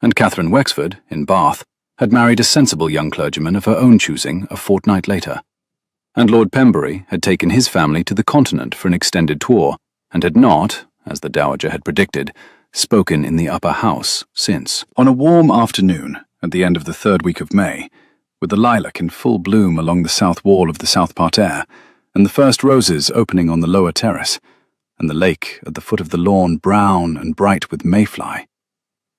and Catherine Wexford, in Bath, had married a sensible young clergyman of her own choosing a fortnight later, and Lord Pembury had taken his family to the Continent for an extended tour, and had not, as the Dowager had predicted, spoken in the upper house since. On a warm afternoon, at the end of the 3rd week of May, with the lilac in full bloom along the south wall of the south parterre, and the first roses opening on the lower terrace, and the lake at the foot of the lawn brown and bright with mayfly,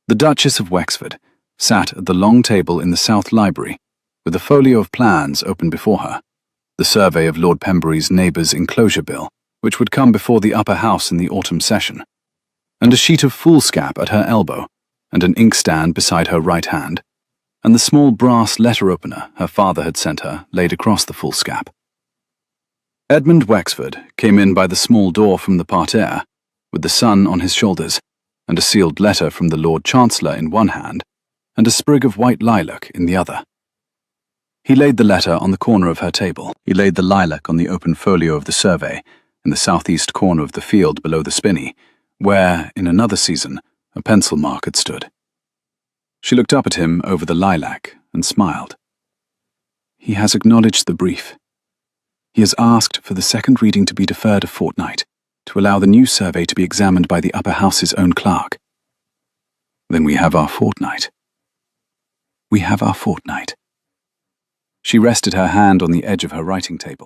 the Duchess of Wexford sat at the long table in the south library, with a folio of plans open before her, the survey of Lord Pembury's neighbour's enclosure bill, which would come before the upper house in the autumn session, and a sheet of foolscap at her elbow, and an inkstand beside her right hand, and the small brass letter-opener her father had sent her laid across the foolscap. Edmund Wexford came in by the small door from the parterre, with the sun on his shoulders, and a sealed letter from the Lord Chancellor in one hand, and a sprig of white lilac in the other. He laid the letter on the corner of her table. He laid the lilac on the open folio of the survey, in the southeast corner of the field below the spinney, where, in another season, a pencil mark had stood. She looked up at him over the lilac and smiled. He has acknowledged the brief. He has asked for the 2nd reading to be deferred a fortnight, to allow the new survey to be examined by the upper house's own clerk. Then we have our fortnight. We have our fortnight. She rested her hand on the edge of her writing table.